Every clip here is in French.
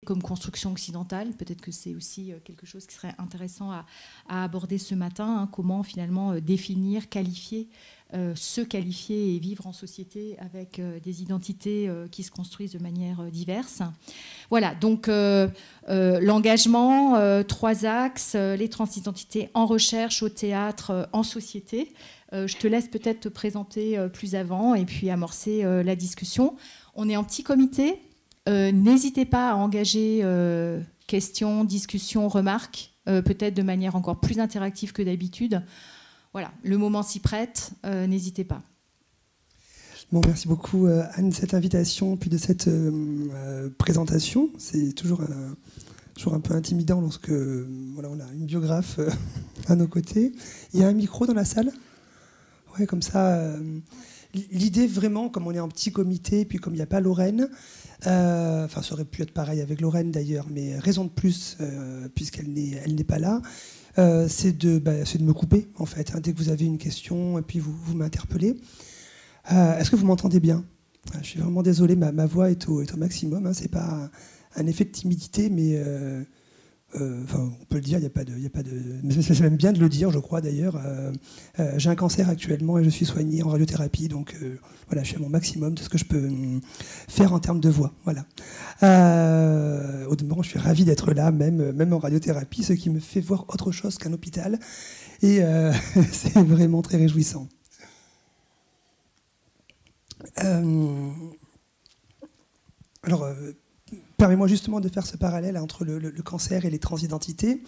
comme construction occidentale. Peut-être que c'est aussi quelque chose qui serait intéressant à aborder ce matin. Hein, comment finalement définir, qualifier, se qualifier et vivre en société avec des identités qui se construisent de manière diverse. Voilà, donc l'engagement, 3 axes, les transidentités en recherche, au théâtre, en société. Je te laisse peut-être te présenter plus avant et puis amorcer la discussion. On est en petit comité. N'hésitez pas à engager questions, discussions, remarques, peut-être de manière encore plus interactive que d'habitude. Voilà, le moment s'y prête, n'hésitez pas. Bon, merci beaucoup Anne de cette invitation puis de cette présentation. C'est toujours un peu intimidant lorsque voilà, on a une biographe à nos côtés. Il y a un micro dans la salle ? Ouais, comme ça. L'idée vraiment, comme on est en petit comité, puis comme il n'y a pas Lorraine, enfin ça aurait pu être pareil avec Lorraine d'ailleurs, mais raison de plus, puisqu'elle n'est pas là, c'est de me couper en fait. Hein, dès que vous avez une question, et puis vous m'interpellez. Est-ce que vous m'entendez bien ? Je suis vraiment désolé, ma voix est au maximum. Hein, c'est pas un effet de timidité, mais enfin, on peut le dire, il y a pas de. Mais c'est même bien de le dire, je crois d'ailleurs. J'ai un cancer actuellement et je suis soigné en radiothérapie, donc voilà, je suis à mon maximum de ce que je peux faire en termes de voix. Voilà. Au demeurant, je suis ravi d'être là, même en radiothérapie, ce qui me fait voir autre chose qu'un hôpital, et c'est vraiment très réjouissant. Alors. Permets-moi justement de faire ce parallèle entre le cancer et les transidentités.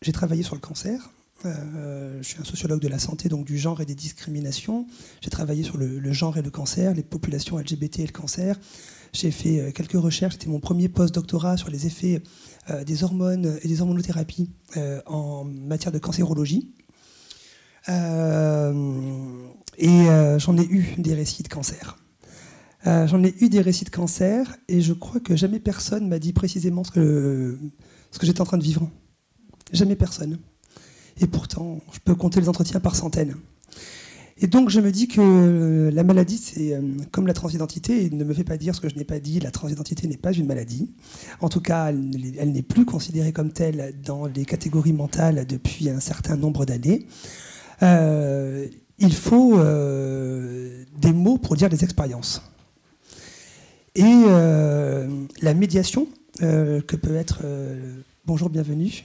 J'ai travaillé sur le cancer. Je suis un sociologue de la santé, donc du genre et des discriminations. J'ai travaillé sur le genre et le cancer, les populations LGBT et le cancer. J'ai fait quelques recherches. C'était mon premier post-doctorat sur les effets des hormones et des hormonothérapies en matière de cancérologie. J'en ai eu des récits de cancer. J'en ai eu des récits de cancer et je crois que jamais personne m'a dit précisément ce que j'étais en train de vivre. Jamais personne. Et pourtant, je peux compter les entretiens par centaines. Et donc, je me dis que la maladie, c'est comme la transidentité. Et ne me fait pas dire ce que je n'ai pas dit. La transidentité n'est pas une maladie. En tout cas, elle n'est plus considérée comme telle dans les catégories mentales depuis un certain nombre d'années. Il faut des mots pour dire des expériences. Et la médiation que peut être... bonjour, bienvenue.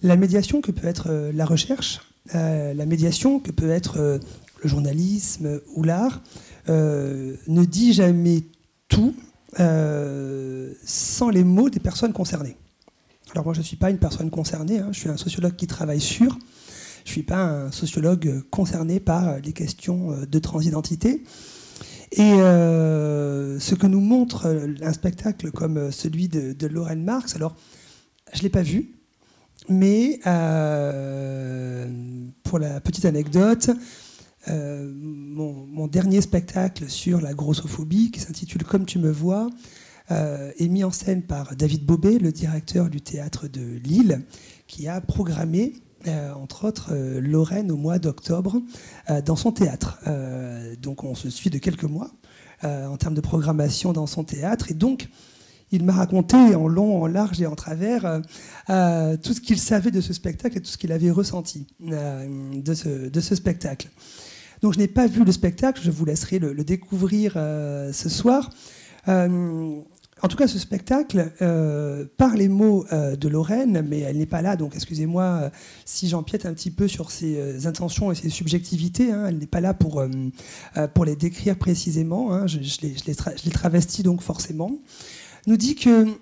La médiation que peut être la recherche, la médiation que peut être le journalisme ou l'art, ne dit jamais tout sans les mots des personnes concernées. Alors moi, je ne suis pas une personne concernée, hein, je suis un sociologue qui travaille sur. Je ne suis pas un sociologue concerné par les questions de transidentité. Et ce que nous montre un spectacle comme celui de Lorraine Marx, alors je ne l'ai pas vu, mais pour la petite anecdote, mon dernier spectacle sur la grossophobie, qui s'intitule « Comme tu me vois », est mis en scène par David Bobet, le directeur du théâtre de Lille, qui a programmé entre autres Lorraine au mois d'octobre dans son théâtre. Donc on se suit de quelques mois en termes de programmation dans son théâtre. Et donc il m'a raconté en long, en large et en travers tout ce qu'il savait de ce spectacle et tout ce qu'il avait ressenti de ce spectacle. Donc je n'ai pas vu le spectacle, je vous laisserai le découvrir ce soir. En tout cas, ce spectacle, par les mots de Lorraine, mais elle n'est pas là, donc excusez-moi si j'empiète un petit peu sur ses intentions et ses subjectivités, hein, elle n'est pas là pour les décrire précisément, hein, je les travestis donc forcément, nous dit qu'il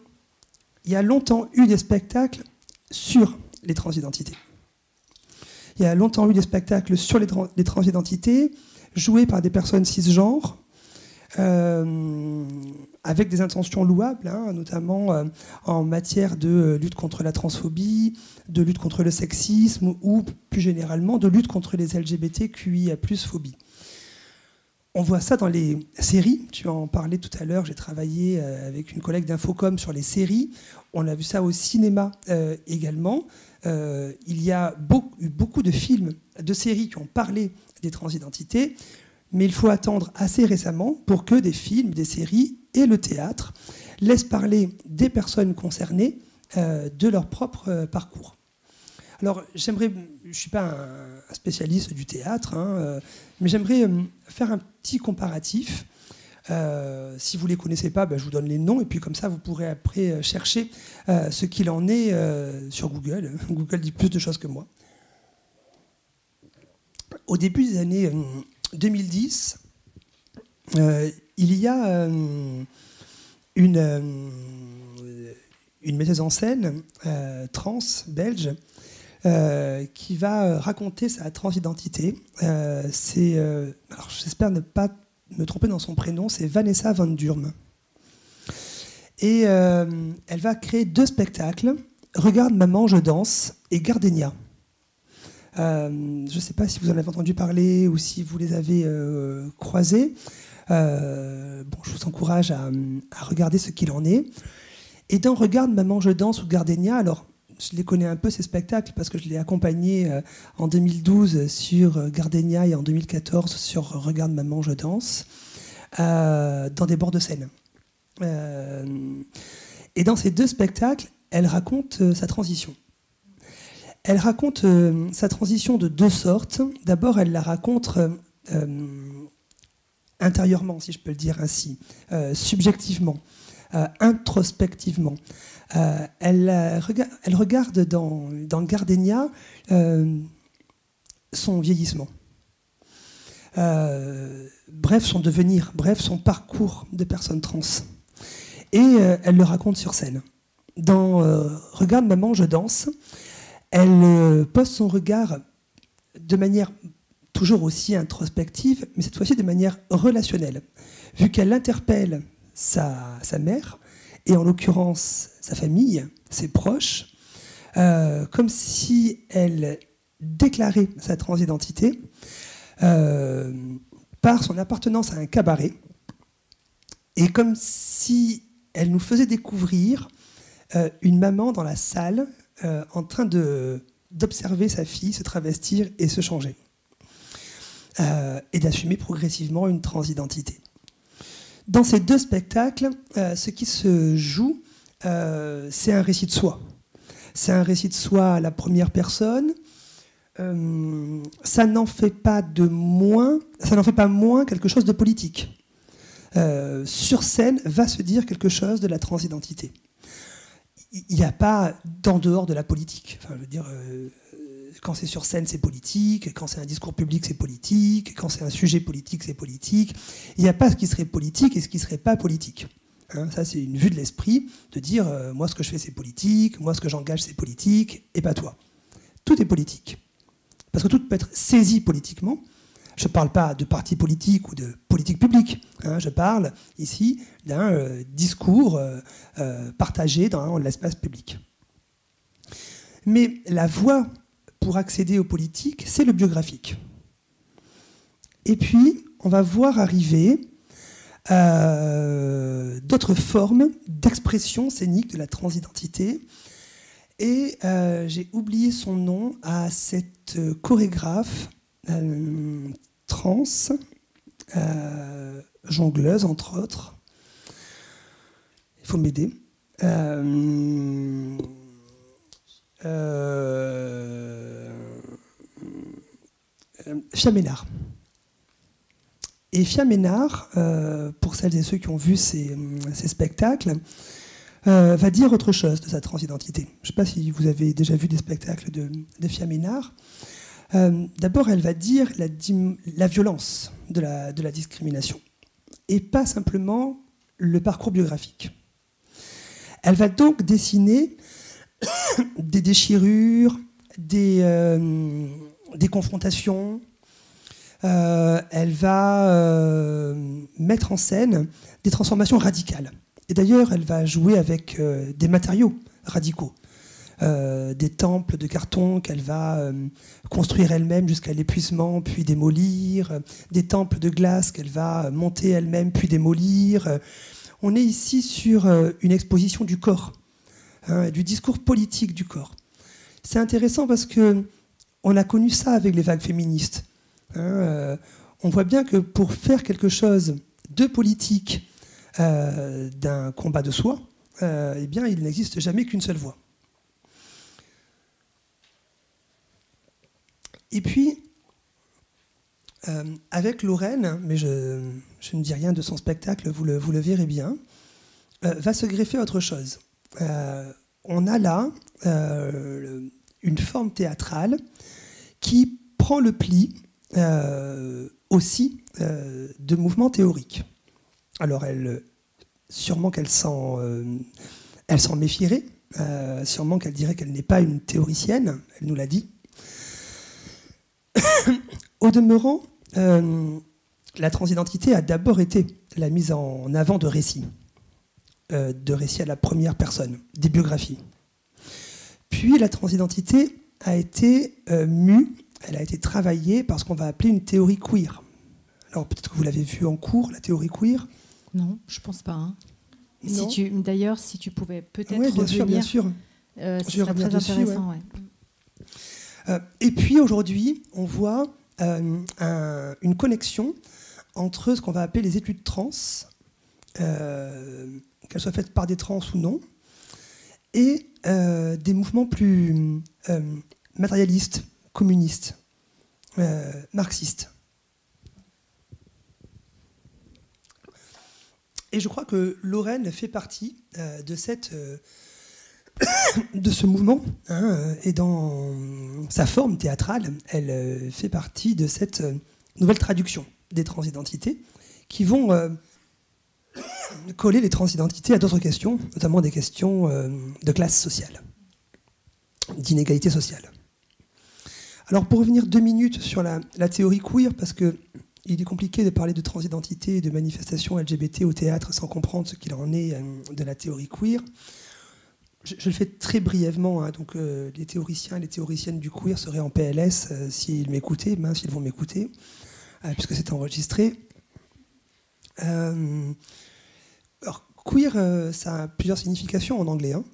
y a longtemps eu des spectacles sur les transidentités. Il y a longtemps eu des spectacles sur les transidentités, joués par des personnes cisgenres, avec des intentions louables, hein, notamment en matière de lutte contre la transphobie, de lutte contre le sexisme ou plus généralement de lutte contre les LGBTQIA+ phobies. On voit ça dans les séries, tu en parlais tout à l'heure, j'ai travaillé avec une collègue d'Infocom sur les séries, on a vu ça au cinéma également. Il y a eu beaucoup de films, de séries qui ont parlé des transidentités. mais il faut attendre assez récemment pour que des films, des séries et le théâtre laissent parler des personnes concernées de leur propre parcours. Alors, je ne suis pas un spécialiste du théâtre, mais j'aimerais faire un petit comparatif. Si vous ne les connaissez pas, je vous donne les noms, et puis comme ça, vous pourrez après chercher ce qu'il en est sur Google. Google dit plus de choses que moi. Au début des années 2010, il y a une metteuse en scène trans belge qui va raconter sa transidentité. Alors j'espère ne pas me tromper dans son prénom, c'est Vanessa Van Durme. Et elle va créer 2 spectacles, Regarde maman, je danse et Gardenia. Je ne sais pas si vous en avez entendu parler ou si vous les avez croisés. Je vous encourage à regarder ce qu'il en est. Et dans Regarde maman, je danse ou Gardenia, alors je les connais un peu ces spectacles parce que je l'ai accompagné en 2012 sur Gardenia et en 2014 sur Regarde maman, je danse, dans des bords de Seine. Et dans ces 2 spectacles, elle raconte sa transition. Elle raconte sa transition de 2 sortes. D'abord, elle la raconte intérieurement, si je peux le dire ainsi, subjectivement, introspectivement. Elle regarde dans Gardenia son vieillissement, bref son devenir, bref son parcours de personne trans. Et elle le raconte sur scène. Dans Regarde maman, je danse, elle pose son regard de manière toujours aussi introspective, mais cette fois-ci de manière relationnelle, vu qu'elle interpelle sa mère, et en l'occurrence sa famille, ses proches, comme si elle déclarait sa transidentité par son appartenance à un cabaret, et comme si elle nous faisait découvrir une maman dans la salle en train d'observer sa fille se travestir et se changer, et d'assumer progressivement une transidentité. Dans ces 2 spectacles, ce qui se joue, c'est un récit de soi. C'est un récit de soi à la première personne. Ça n'en fait pas moins quelque chose de politique. Sur scène, va se dire quelque chose de la transidentité. Il n'y a pas d'en dehors de la politique. Enfin, je veux dire, quand c'est sur scène, c'est politique. Quand c'est un discours public, c'est politique. Quand c'est un sujet politique, c'est politique. Il n'y a pas ce qui serait politique et ce qui ne serait pas politique. Ça, c'est une vue de l'esprit, de dire moi, ce que je fais, c'est politique. Moi, ce que j'engage, c'est politique. Et pas toi. Tout est politique. Parce que tout peut être saisi politiquement. Je ne parle pas de parti politique ou de politique publique. Je parle ici d'un discours partagé dans l'espace public. Mais la voie pour accéder aux politiques, c'est le biographique. Et puis, on va voir arriver d'autres formes d'expression scénique de la transidentité. Et j'ai oublié son nom à cette chorégraphe trans, jongleuse, entre autres. Il faut m'aider. Fia Ménard. Et Fia Ménard, pour celles et ceux qui ont vu ces spectacles, va dire autre chose de sa transidentité. Je ne sais pas si vous avez déjà vu des spectacles de Fia Ménard. D'abord, elle va dire la violence de la discrimination, et pas simplement le parcours biographique. Elle va donc dessiner des déchirures, des confrontations. Elle va mettre en scène des transformations radicales. Et d'ailleurs, elle va jouer avec des matériaux radicaux. Des temples de carton qu'elle va construire elle-même jusqu'à l'épuisement, puis démolir, des temples de glace qu'elle va monter elle-même, puis démolir. On est ici sur une exposition du corps, du discours politique du corps. C'est intéressant parce qu'on a connu ça avec les vagues féministes. on voit bien que pour faire quelque chose de politique d'un combat de soi, eh bien, il n'existe jamais qu'une seule voie. Et puis, avec Lorraine, mais je ne dis rien de son spectacle, vous le verrez bien, va se greffer autre chose. On a là une forme théâtrale qui prend le pli aussi de mouvements théoriques. Alors, sûrement qu'elle s'en méfierait, sûrement qu'elle dirait qu'elle n'est pas une théoricienne, elle nous l'a dit. Au demeurant, la transidentité a d'abord été la mise en avant de récits à la première personne, des biographies. Puis la transidentité a été mue, elle a été travaillée par ce qu'on va appeler une théorie queer. Alors peut-être que vous l'avez vu en cours, la théorie queer. Non, je pense pas. Hein. Non. D'ailleurs, si tu pouvais peut-être revenir, bien sûr. Ce serait très intéressant. Ouais. Et puis aujourd'hui, on voit une connexion entre ce qu'on va appeler les études trans, qu'elles soient faites par des trans ou non, et des mouvements plus matérialistes, communistes, marxistes. Et je crois que Lorraine fait partie de ce mouvement, hein, et dans sa forme théâtrale, elle fait partie de cette nouvelle traduction des transidentités qui vont coller les transidentités à d'autres questions, notamment des questions de classe sociale, d'inégalité sociale. Alors pour revenir 2 minutes sur la théorie queer, parce qu'il est compliqué de parler de transidentité et de manifestations LGBT au théâtre sans comprendre ce qu'il en est de la théorie queer. Je le fais très brièvement, hein, donc les théoriciens et les théoriciennes du queer seraient en PLS s'ils m'écoutaient, s'ils vont m'écouter, puisque c'est enregistré. Alors, queer, ça a plusieurs significations en anglais. Hein.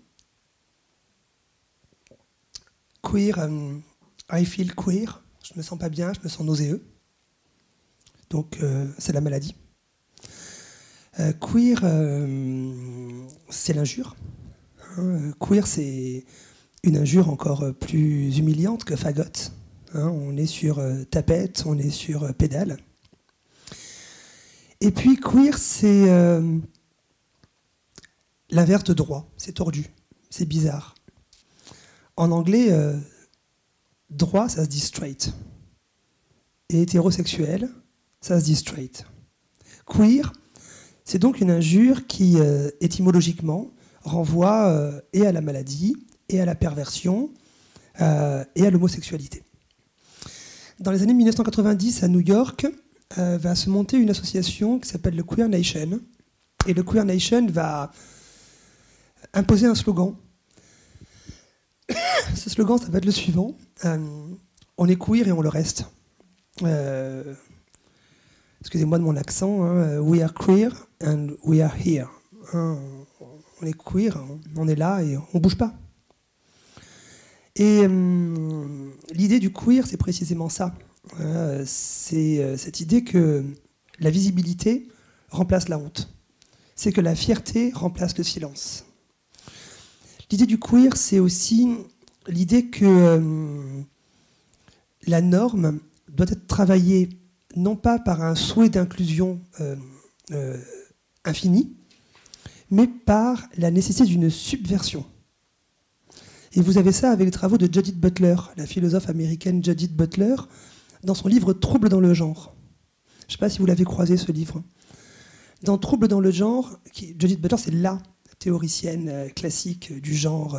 Queer, I feel queer, je me sens pas bien, je me sens nauséeux. Donc, c'est la maladie. Queer, c'est l'injure. Queer, c'est une injure encore plus humiliante que fagotte. Hein, on est sur tapette, on est sur pédale. Et puis queer, c'est l'inverse de droit. C'est tordu, c'est bizarre. En anglais, droit, ça se dit straight. Et hétérosexuel, ça se dit straight. Queer, c'est donc une injure qui, étymologiquement, renvoie et à la maladie, et à la perversion, et à l'homosexualité. Dans les années 1990, à New York, va se monter une association qui s'appelle le Queer Nation. Et le Queer Nation va imposer un slogan. Ce slogan, ça va être le suivant. On est queer et on le reste. Excusez-moi de mon accent. Hein, we are queer and we are here. Hein, on est queer, on est là et on ne bouge pas. Et l'idée du queer, c'est précisément ça. C'est cette idée que la visibilité remplace la honte. C'est que la fierté remplace le silence. L'idée du queer, c'est aussi l'idée que la norme doit être travaillée non pas par un souhait d'inclusion infini, mais par la nécessité d'une subversion. Et vous avez ça avec les travaux de Judith Butler, la philosophe américaine Judith Butler, dans son livre « Troubles dans le genre ». Je ne sais pas si vous l'avez croisé, ce livre. Dans « Troubles dans le genre », Judith Butler, c'est la théoricienne classique du genre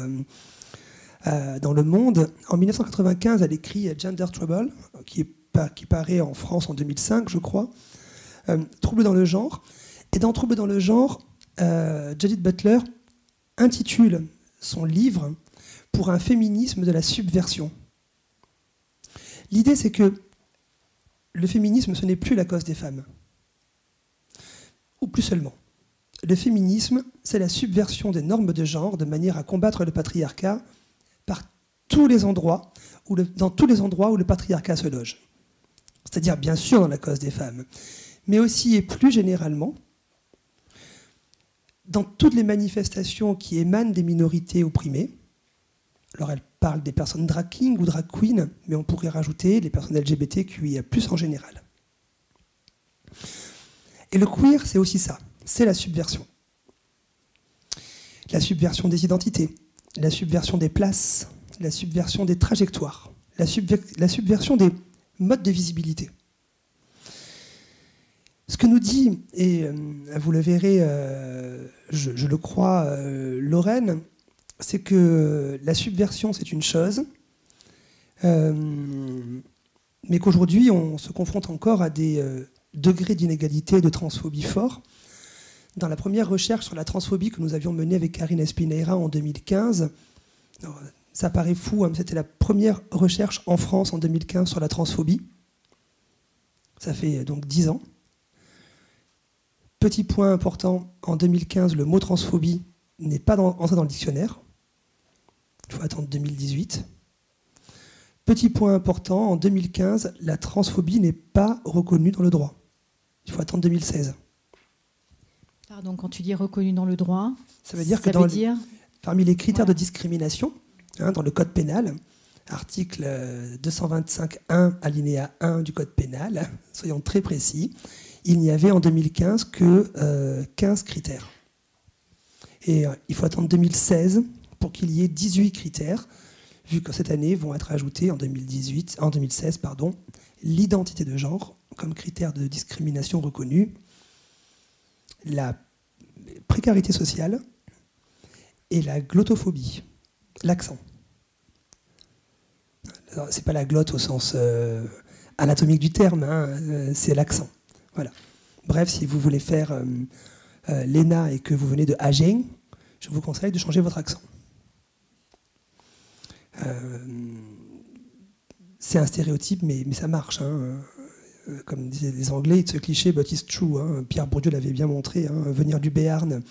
dans le monde. En 1995, elle écrit « Gender Trouble », qui paraît en France en 2005, je crois. « Troubles dans le genre ». Et dans « Troubles dans le genre », Judith Butler intitule son livre « Pour un féminisme de la subversion ». L'idée, c'est que le féminisme, ce n'est plus la cause des femmes. Ou plus seulement. Le féminisme, c'est la subversion des normes de genre de manière à combattre le patriarcat dans tous les endroits où le patriarcat se loge. c'est-à-dire bien sûr dans la cause des femmes, mais aussi et plus généralement dans toutes les manifestations qui émanent des minorités opprimées. Alors elle parle des personnes drag king ou drag queen, mais on pourrait rajouter les personnes LGBTQIA+, en général. Et le queer, c'est aussi ça, c'est la subversion. La subversion des identités, la subversion des places, la subversion des trajectoires, la subversion des modes de visibilité. Ce que nous dit, et vous le verrez, je le crois, Lorraine, c'est que la subversion, c'est une chose, mais qu'aujourd'hui, on se confronte encore à des degrés d'inégalité et de transphobie forts. Dans la première recherche sur la transphobie que nous avions menée avec Karine Espineyra en 2015, alors, ça paraît fou, hein, mais c'était la première recherche en France en 2015 sur la transphobie. Ça fait donc 10 ans. Petit point important, en 2015, le mot transphobie n'est pas entré dans le dictionnaire. Il faut attendre 2018. Petit point important, en 2015, la transphobie n'est pas reconnue dans le droit. Il faut attendre 2016. Pardon, quand tu dis reconnue dans le droit, ça veut dire que parmi les critères de discrimination, hein, dans le code pénal, article 225.1, alinéa 1 du code pénal, soyons très précis, il n'y avait en 2015 que 15 critères. Et il faut attendre 2016 pour qu'il y ait 18 critères, vu que cette année vont être ajoutés en 2016, l'identité de genre comme critère de discrimination reconnu, la précarité sociale et la glottophobie, l'accent. C'est pas la glotte au sens anatomique du terme, hein, c'est l'accent. Voilà. Bref, si vous voulez faire l'ENA et que vous venez de Agen, je vous conseille de changer votre accent. C'est un stéréotype, mais ça marche. Hein. Comme disaient les Anglais, it's a cliché, but it's true. Hein. Pierre Bourdieu l'avait bien montré. Hein. Venir du Béarn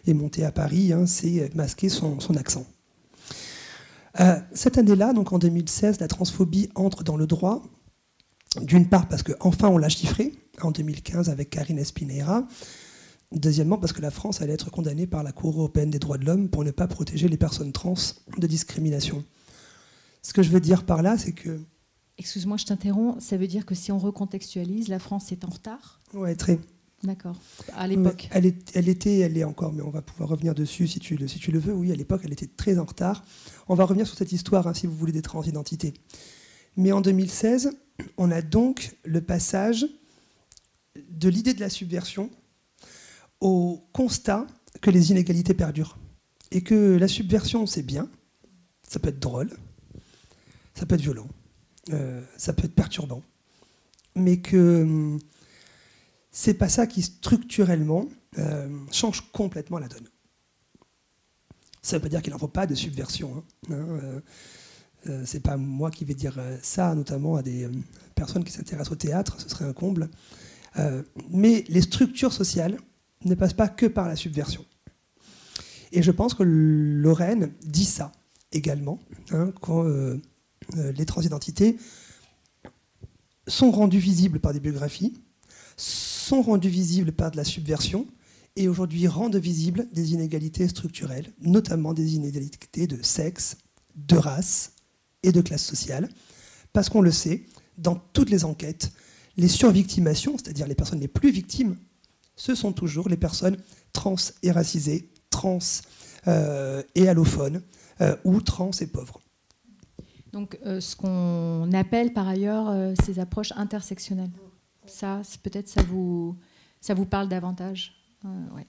et monter à Paris, hein, c'est masquer son accent. Cette année-là, donc en 2016, la transphobie entre dans le droit. D'une part parce qu'enfin on l'a chiffré, en 2015 avec Karine Espineyra. Deuxièmement parce que la France allait être condamnée par la Cour européenne des droits de l'homme pour ne pas protéger les personnes trans de discrimination. Ce que je veux dire par là, c'est que... Excuse-moi, je t'interromps. Ça veut dire que si on recontextualise, la France est en retard ? Ouais, très. D'accord. À l'époque. Elle est encore, mais on va pouvoir revenir dessus si tu le veux. Oui, à l'époque, elle était très en retard. On va revenir sur cette histoire, hein, si vous voulez, des transidentités. Mais en 2016, on a donc le passage de l'idée de la subversion au constat que les inégalités perdurent. Et que la subversion, c'est bien, ça peut être drôle, ça peut être violent, ça peut être perturbant, mais que c'est pas ça qui, structurellement, change complètement la donne. Ça ne veut pas dire qu'il n'en faut pas de subversion, hein. C'est pas moi qui vais dire ça, notamment à des personnes qui s'intéressent au théâtre, ce serait un comble. Mais les structures sociales ne passent pas que par la subversion. Et je pense que Lorraine dit ça également, hein, quand les transidentités sont rendues visibles par des biographies, sont rendues visibles par de la subversion, et aujourd'hui rendent visibles des inégalités structurelles, notamment des inégalités de sexe, de race et de classe sociale, parce qu'on le sait, dans toutes les enquêtes, les survictimations, c'est-à-dire les personnes les plus victimes, ce sont toujours les personnes trans et racisées, trans et allophones, ou trans et pauvres. Donc ce qu'on appelle par ailleurs ces approches intersectionnelles. Ça, peut-être ça vous parle davantage. Ouais.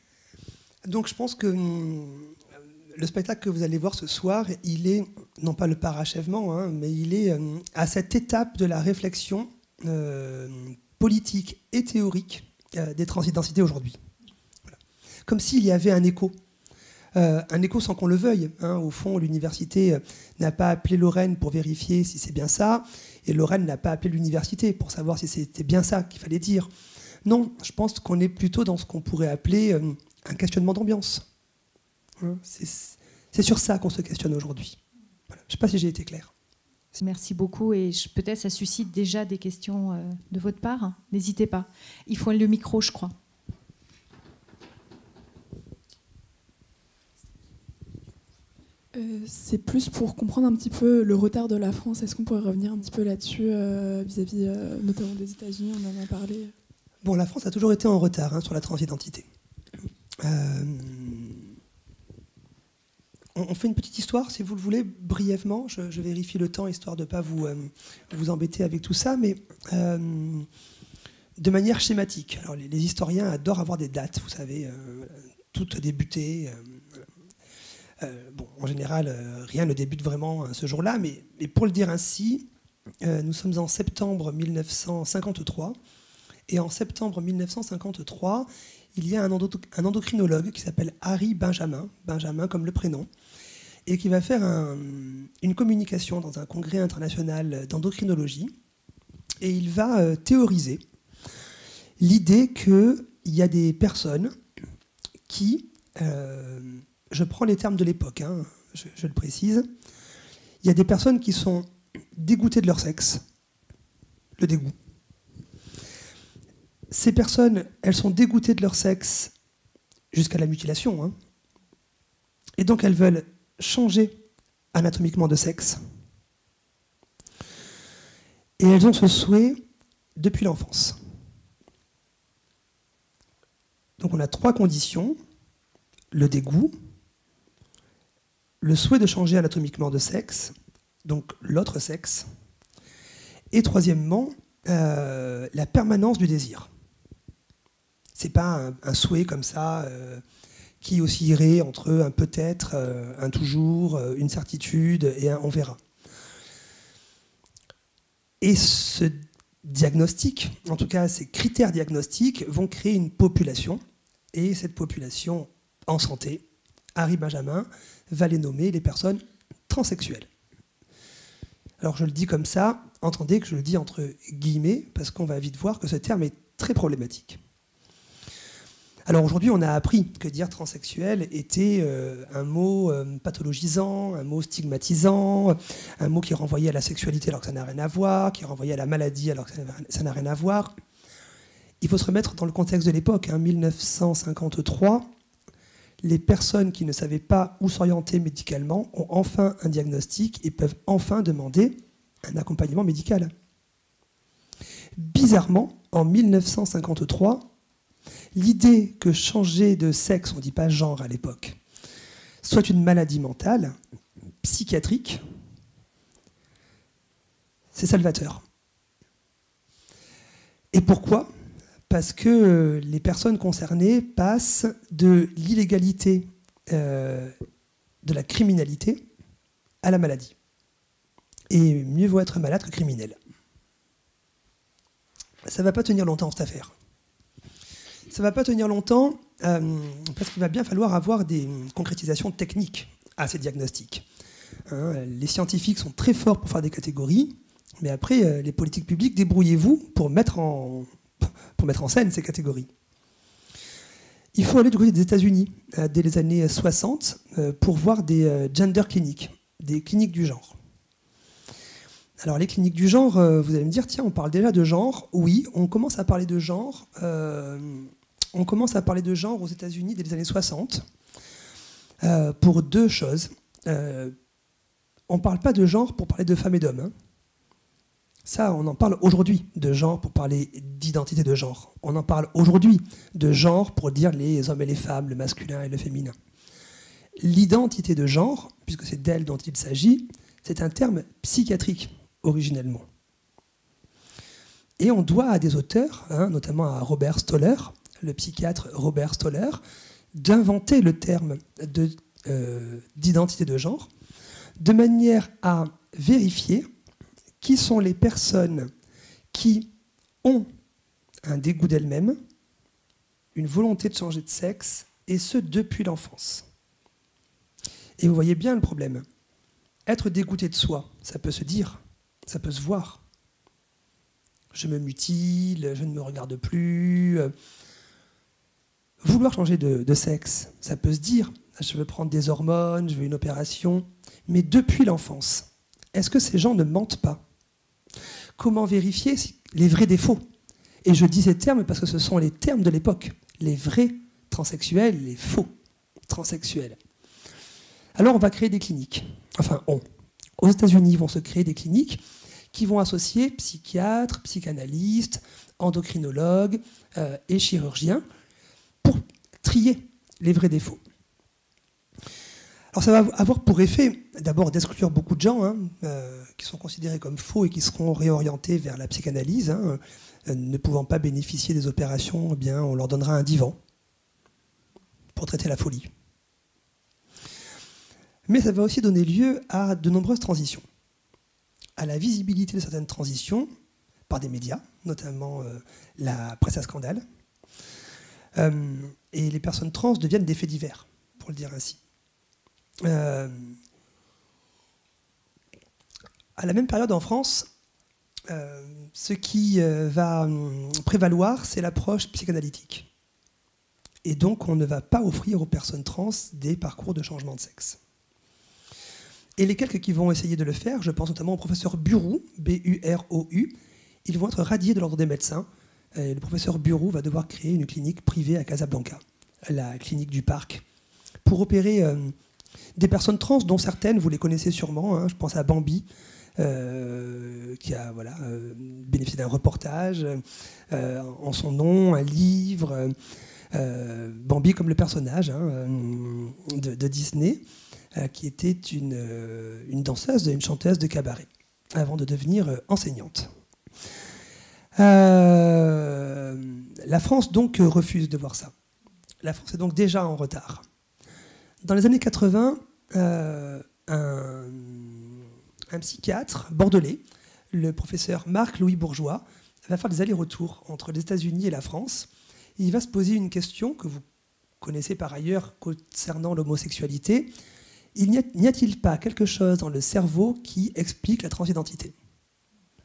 Donc je pense que le spectacle que vous allez voir ce soir, il est, non pas le parachèvement, hein, mais il est à cette étape de la réflexion politique et théorique des transidentités aujourd'hui. Voilà. Comme s'il y avait un écho sans qu'on le veuille. Hein. Au fond, l'université n'a pas appelé Lorraine pour vérifier si c'est bien ça, et Lorraine n'a pas appelé l'université pour savoir si c'était bien ça qu'il fallait dire. Non, je pense qu'on est plutôt dans ce qu'on pourrait appeler un questionnement d'ambiance. Hein, c'est sur ça qu'on se questionne aujourd'hui. Voilà. Je ne sais pas si j'ai été clair. Merci beaucoup et peut-être ça suscite déjà des questions de votre part. N'hésitez pas. Il faut le micro, je crois. C'est plus pour comprendre un petit peu le retard de la France. Est-ce qu'on pourrait revenir un petit peu là-dessus vis-à-vis notamment des États-Unis? On en a parlé. Bon, la France a toujours été en retard sur la transidentité. On fait une petite histoire, si vous le voulez, brièvement. Je vérifie le temps, histoire de ne pas vous embêter avec tout ça, mais de manière schématique. Alors, les historiens adorent avoir des dates, vous savez, toutes débutées. Bon, en général, rien ne débute vraiment ce jour-là, mais pour le dire ainsi, nous sommes en septembre 1953, et en septembre 1953, il y a un endocrinologue qui s'appelle Harry Benjamin comme le prénom, et qui va faire une communication dans un congrès international d'endocrinologie, et il va théoriser l'idée qu'il y a des personnes qui, je prends les termes de l'époque, je le précise, il y a des personnes qui sont dégoûtées de leur sexe, le dégoût. Ces personnes, elles sont dégoûtées de leur sexe jusqu'à la mutilation, et donc elles veulent changer anatomiquement de sexe. Et elles ont ce souhait depuis l'enfance. Donc on a 3 conditions: le dégoût, le souhait de changer anatomiquement de sexe, donc l'autre sexe, et troisièmement, la permanence du désir. C'est pas un souhait comme ça qui oscillerait entre un peut-être, un toujours, une certitude et un on verra. Et ce diagnostic, en tout cas ces critères diagnostiques, vont créer une population, et cette population en santé, Harry Benjamin va les nommer les personnes transsexuelles. Alors je le dis comme ça, entendez que je le dis entre guillemets, parce qu'on va vite voir que ce terme est très problématique. Alors aujourd'hui, on a appris que dire transsexuel était un mot pathologisant, un mot stigmatisant, un mot qui renvoyait à la sexualité alors que ça n'a rien à voir, qui renvoyait à la maladie alors que ça n'a rien à voir. Il faut se remettre dans le contexte de l'époque, 1953. Les personnes qui ne savaient pas où s'orienter médicalement ont enfin un diagnostic et peuvent enfin demander un accompagnement médical. Bizarrement, en 1953, l'idée que changer de sexe, on ne dit pas genre à l'époque, soit une maladie mentale, psychiatrique, c'est salvateur. Et pourquoi ? Parce que les personnes concernées passent de l'illégalité, de la criminalité, à la maladie. Et mieux vaut être malade que criminel. Ça ne va pas tenir longtemps, cette affaire. Ça ne va pas tenir longtemps parce qu'il va bien falloir avoir des concrétisations techniques à ces diagnostics. Les scientifiques sont très forts pour faire des catégories, mais après, les politiques publiques, débrouillez-vous pour mettre en scène ces catégories. Il faut aller du côté des États-Unis dès les années 60 pour voir des gender cliniques, des cliniques du genre. Alors les cliniques du genre, vous allez me dire, tiens, on parle déjà de genre. Oui, on commence à parler de genre. On commence à parler de genre aux États-Unis dès les années 60 pour 2 choses. On ne parle pas de genre pour parler de femmes et d'hommes. Ça, on en parle aujourd'hui de genre pour parler d'identité de genre. On en parle aujourd'hui de genre pour dire les hommes et les femmes, le masculin et le féminin. L'identité de genre, puisque c'est d'elle dont il s'agit, c'est un terme psychiatrique originellement. Et on doit à des auteurs, notamment à Robert Stoller, le psychiatre Robert Stoller, d'inventer le terme d'identité de genre, de manière à vérifier qui sont les personnes qui ont un dégoût d'elles-mêmes, une volonté de changer de sexe, et ce, depuis l'enfance. Et vous voyez bien le problème. Être dégoûté de soi, ça peut se dire, ça peut se voir. Je me mutile, je ne me regarde plus. Vouloir changer de sexe, ça peut se dire. Je veux prendre des hormones, je veux une opération. Mais depuis l'enfance, est-ce que ces gens ne mentent pas? Comment vérifier les vrais des faux? Et je dis ces termes parce que ce sont les termes de l'époque. Les vrais transsexuels, les faux transsexuels. Alors on va créer des cliniques. Enfin, aux États-Unis, ils vont se créer des cliniques qui vont associer psychiatres, psychanalystes, endocrinologues et chirurgiens pour trier les vrais des faux. Alors ça va avoir pour effet d'abord d'exclure beaucoup de gens qui sont considérés comme faux et qui seront réorientés vers la psychanalyse. Ne pouvant pas bénéficier des opérations, eh bien, on leur donnera un divan pour traiter la folie. Mais ça va aussi donner lieu à de nombreuses transitions. À la visibilité de certaines transitions par des médias, notamment la presse à scandale. Et les personnes trans deviennent des faits divers, pour le dire ainsi. À la même période en France, ce qui va prévaloir, c'est l'approche psychanalytique. Et donc, on ne va pas offrir aux personnes trans des parcours de changement de sexe. Et les quelques qui vont essayer de le faire, je pense notamment au professeur Burou, B-U-R-O-U, ils vont être radiés de l'ordre des médecins. Et le professeur Burou va devoir créer une clinique privée à Casablanca, la clinique du Parc, pour opérer des personnes trans, dont certaines, vous les connaissez sûrement, je pense à Bambi, qui a bénéficié d'un reportage en son nom, un livre, Bambi comme le personnage de Disney, qui était une danseuse, une chanteuse de cabaret, avant de devenir enseignante. La France donc refuse de voir ça. La France est donc déjà en retard. Dans les années 80, un psychiatre bordelais, le professeur Marc-Louis Bourgeois, va faire des allers-retours entre les États-Unis et la France. Il va se poser une question que vous connaissez par ailleurs concernant l'homosexualité. N'y a-t-il pas quelque chose dans le cerveau qui explique la transidentité?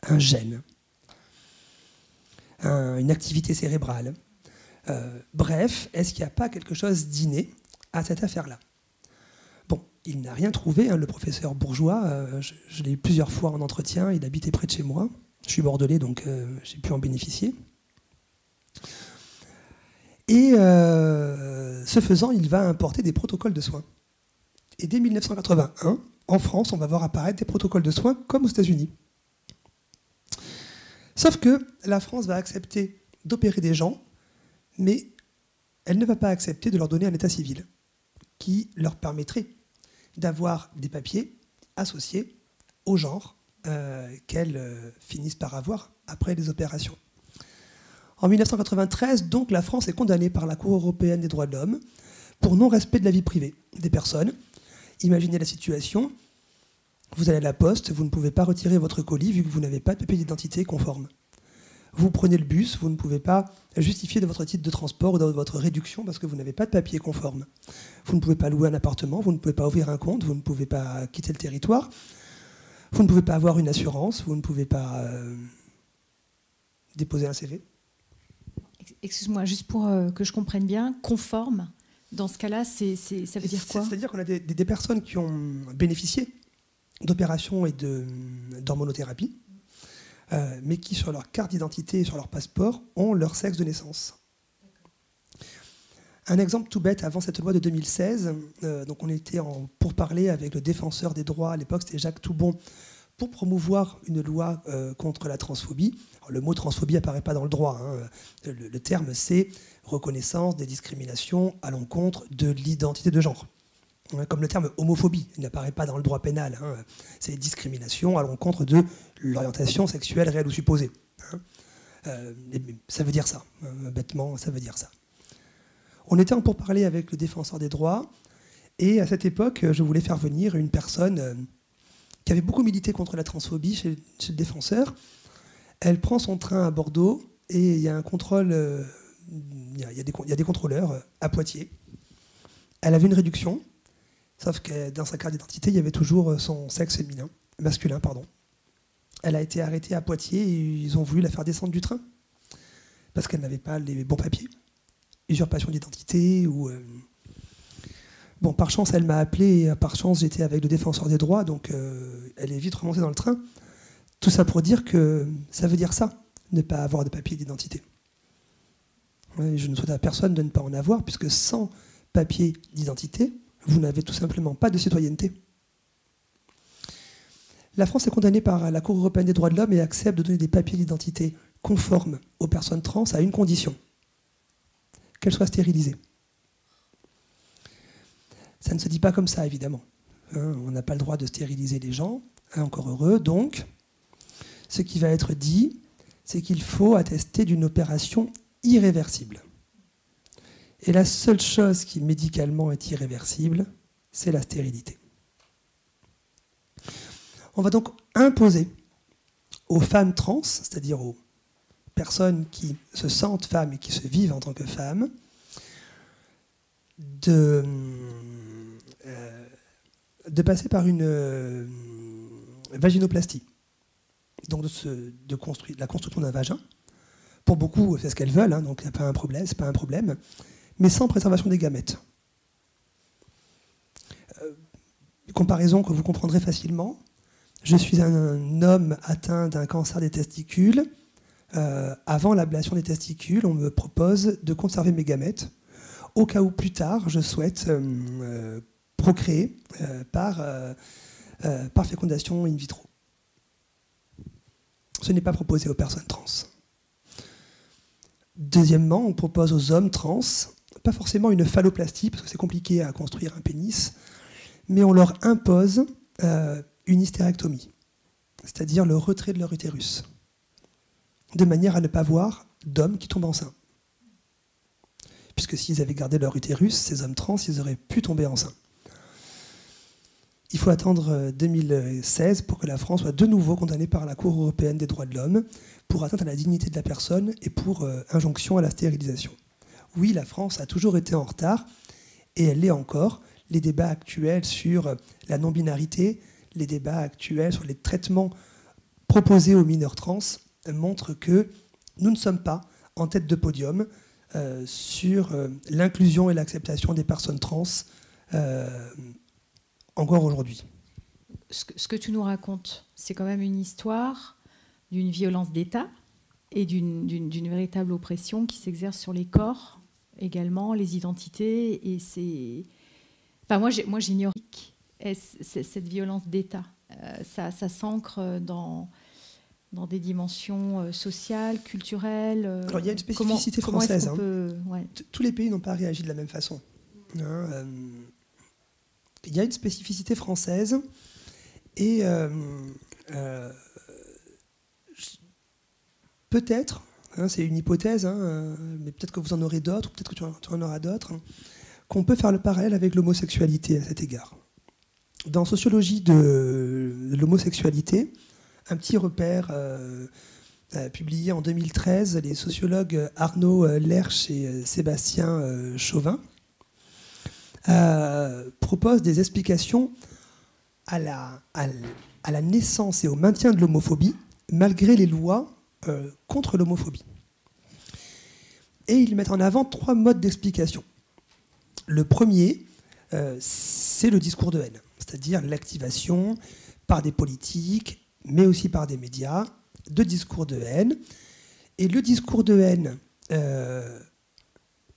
Un gène, une activité cérébrale. Bref, est-ce qu'il n'y a pas quelque chose d'inné à cette affaire-là? Bon, il n'a rien trouvé, le professeur Bourgeois. Je l'ai eu plusieurs fois en entretien. Il habitait près de chez moi. Je suis bordelais, donc j'ai pu en bénéficier. Et ce faisant, il va importer des protocoles de soins. Et dès 1981, en France, on va voir apparaître des protocoles de soins comme aux États-Unis. Sauf que la France va accepter d'opérer des gens, mais elle ne va pas accepter de leur donner un état civil qui leur permettrait d'avoir des papiers associés au genre qu'elles finissent par avoir après les opérations. En 1993, donc, la France est condamnée par la Cour européenne des droits de l'homme pour non-respect de la vie privée des personnes. Imaginez la situation, vous allez à la poste, vous ne pouvez pas retirer votre colis vu que vous n'avez pas de papier d'identité conforme. Vous prenez le bus, vous ne pouvez pas justifier de votre titre de transport ou de votre réduction parce que vous n'avez pas de papier conforme. Vous ne pouvez pas louer un appartement, vous ne pouvez pas ouvrir un compte, vous ne pouvez pas quitter le territoire, vous ne pouvez pas avoir une assurance, vous ne pouvez pas déposer un CV. Excuse-moi, juste pour que je comprenne bien, conforme, dans ce cas-là, ça veut dire quoi? C'est-à-dire qu'on a des personnes qui ont bénéficié d'opérations et d'hormonothérapie, mais qui, sur leur carte d'identité et sur leur passeport, ont leur sexe de naissance. Un exemple tout bête, avant cette loi de 2016, donc on était en pourparlers avec le défenseur des droits, à l'époque c'était Jacques Toubon, pour promouvoir une loi contre la transphobie. Alors, le mot transphobie n'apparaît pas dans le droit. Le terme, c'est reconnaissance des discriminations à l'encontre de l'identité de genre. Comme le terme homophobie, il n'apparaît pas dans le droit pénal. C'est discrimination à l'encontre de l'orientation sexuelle réelle ou supposée. Ça veut dire ça. Bêtement, ça veut dire ça. On était en pourparlers avec le défenseur des droits, et à cette époque, je voulais faire venir une personne qui avait beaucoup milité contre la transphobie chez le défenseur. Elle prend son train à Bordeaux et il y a un contrôle, il y a des contrôleurs à Poitiers. Elle avait une réduction, sauf que dans sa carte d'identité, il y avait toujours son sexe masculin. Elle a été arrêtée à Poitiers et ils ont voulu la faire descendre du train parce qu'elle n'avait pas les bons papiers. Usurpation d'identité ou Bon, par chance, elle m'a appelé, et par chance, j'étais avec le défenseur des droits, donc elle est vite remontée dans le train. Tout ça pour dire que ça veut dire ça, ne pas avoir de papier d'identité. Ouais, je ne souhaite à personne de ne pas en avoir, puisque sans papier d'identité, vous n'avez tout simplement pas de citoyenneté. La France est condamnée par la Cour européenne des droits de l'homme et accepte de donner des papiers d'identité conformes aux personnes trans à une condition, qu'elles soient stérilisées. Ça ne se dit pas comme ça, évidemment. On n'a pas le droit de stériliser les gens, encore heureux. Donc, ce qui va être dit, c'est qu'il faut attester d'une opération irréversible. Et la seule chose qui médicalement est irréversible, c'est la stérilité. On va donc imposer aux femmes trans, c'est-à-dire aux personnes qui se sentent femmes et qui se vivent en tant que femmes, de passer par une vaginoplastie, donc de la construction d'un vagin. Pour beaucoup, c'est ce qu'elles veulent, hein, donc il n'y a pas un problème, c'est pas un problème, mais sans préservation des gamètes. Comparaison que vous comprendrez facilement. Je suis un homme atteint d'un cancer des testicules. Avant l'ablation des testicules, on me propose de conserver mes gamètes au cas où plus tard je souhaite procréer par fécondation in vitro. Ce n'est pas proposé aux personnes trans. Deuxièmement, on propose aux hommes trans, pas forcément une phalloplastie, parce que c'est compliqué à construire un pénis, mais on leur impose une hystérectomie, c'est-à-dire le retrait de leur utérus, de manière à ne pas voir d'hommes qui tombent enceints. Puisque s'ils avaient gardé leur utérus, ces hommes trans, ils auraient pu tomber enceints. Il faut attendre 2016 pour que la France soit de nouveau condamnée par la Cour européenne des droits de l'homme pour atteinte à la dignité de la personne et pour injonction à la stérilisation. Oui, la France a toujours été en retard, et elle l'est encore. Les débats actuels sur la non-binarité, les débats actuels sur les traitements proposés aux mineurs trans montrent que nous ne sommes pas en tête de podium sur l'inclusion et l'acceptation des personnes trans encore aujourd'hui. Ce que tu nous racontes, c'est quand même une histoire d'une violence d'État et d'une véritable oppression qui s'exerce sur les corps également, les identités. Et c'est... Enfin, moi, j'ignore cette violence d'État. Ça s'ancre dans des dimensions sociales, culturelles. Alors, il y a une spécificité française. Ouais. Tous les pays n'ont pas réagi de la même façon. Il y a une spécificité française et peut-être, c'est une hypothèse, mais peut-être que vous en aurez d'autres, peut-être que tu en auras d'autres, qu'on peut faire le parallèle avec l'homosexualité à cet égard. Dans Sociologie de l'homosexualité, un petit repère publié en 2013, les sociologues Arnaud Lerche et Sébastien Chauvin proposent des explications à la naissance et au maintien de l'homophobie, malgré les lois contre l'homophobie. Et ils mettent en avant 3 modes d'explication. Le premier, c'est le discours de haine, c'est-à-dire l'activation par des politiques, mais aussi par des médias, de discours de haine. Et le discours de haine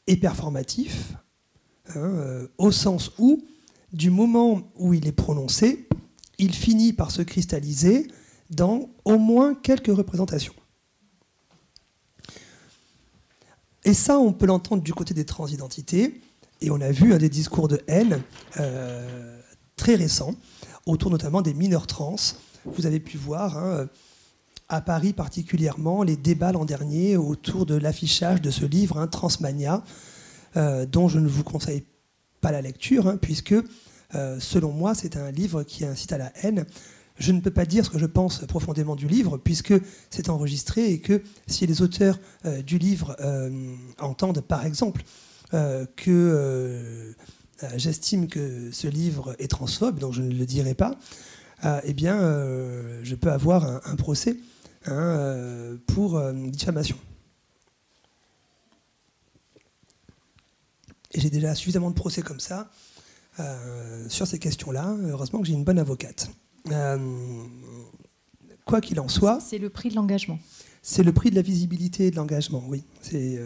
est performatif, au sens où, du moment où il est prononcé, il finit par se cristalliser dans au moins quelques représentations. Et ça, on peut l'entendre du côté des transidentités, et on a vu des discours de haine très récents, autour notamment des mineurs trans. Vous avez pu voir, à Paris particulièrement, les débats l'an dernier autour de l'affichage de ce livre, Transmania, dont je ne vous conseille pas la lecture, puisque, selon moi, c'est un livre qui incite à la haine. Je ne peux pas dire ce que je pense profondément du livre, puisque c'est enregistré, et que si les auteurs du livre entendent, par exemple, que j'estime que ce livre est transphobe, donc je ne le dirai pas, eh bien, je peux avoir un procès pour diffamation. Et j'ai déjà suffisamment de procès comme ça sur ces questions-là. Heureusement que j'ai une bonne avocate. Quoi qu'il en soit... C'est le prix de l'engagement. C'est le prix de la visibilité et de l'engagement, oui. C'est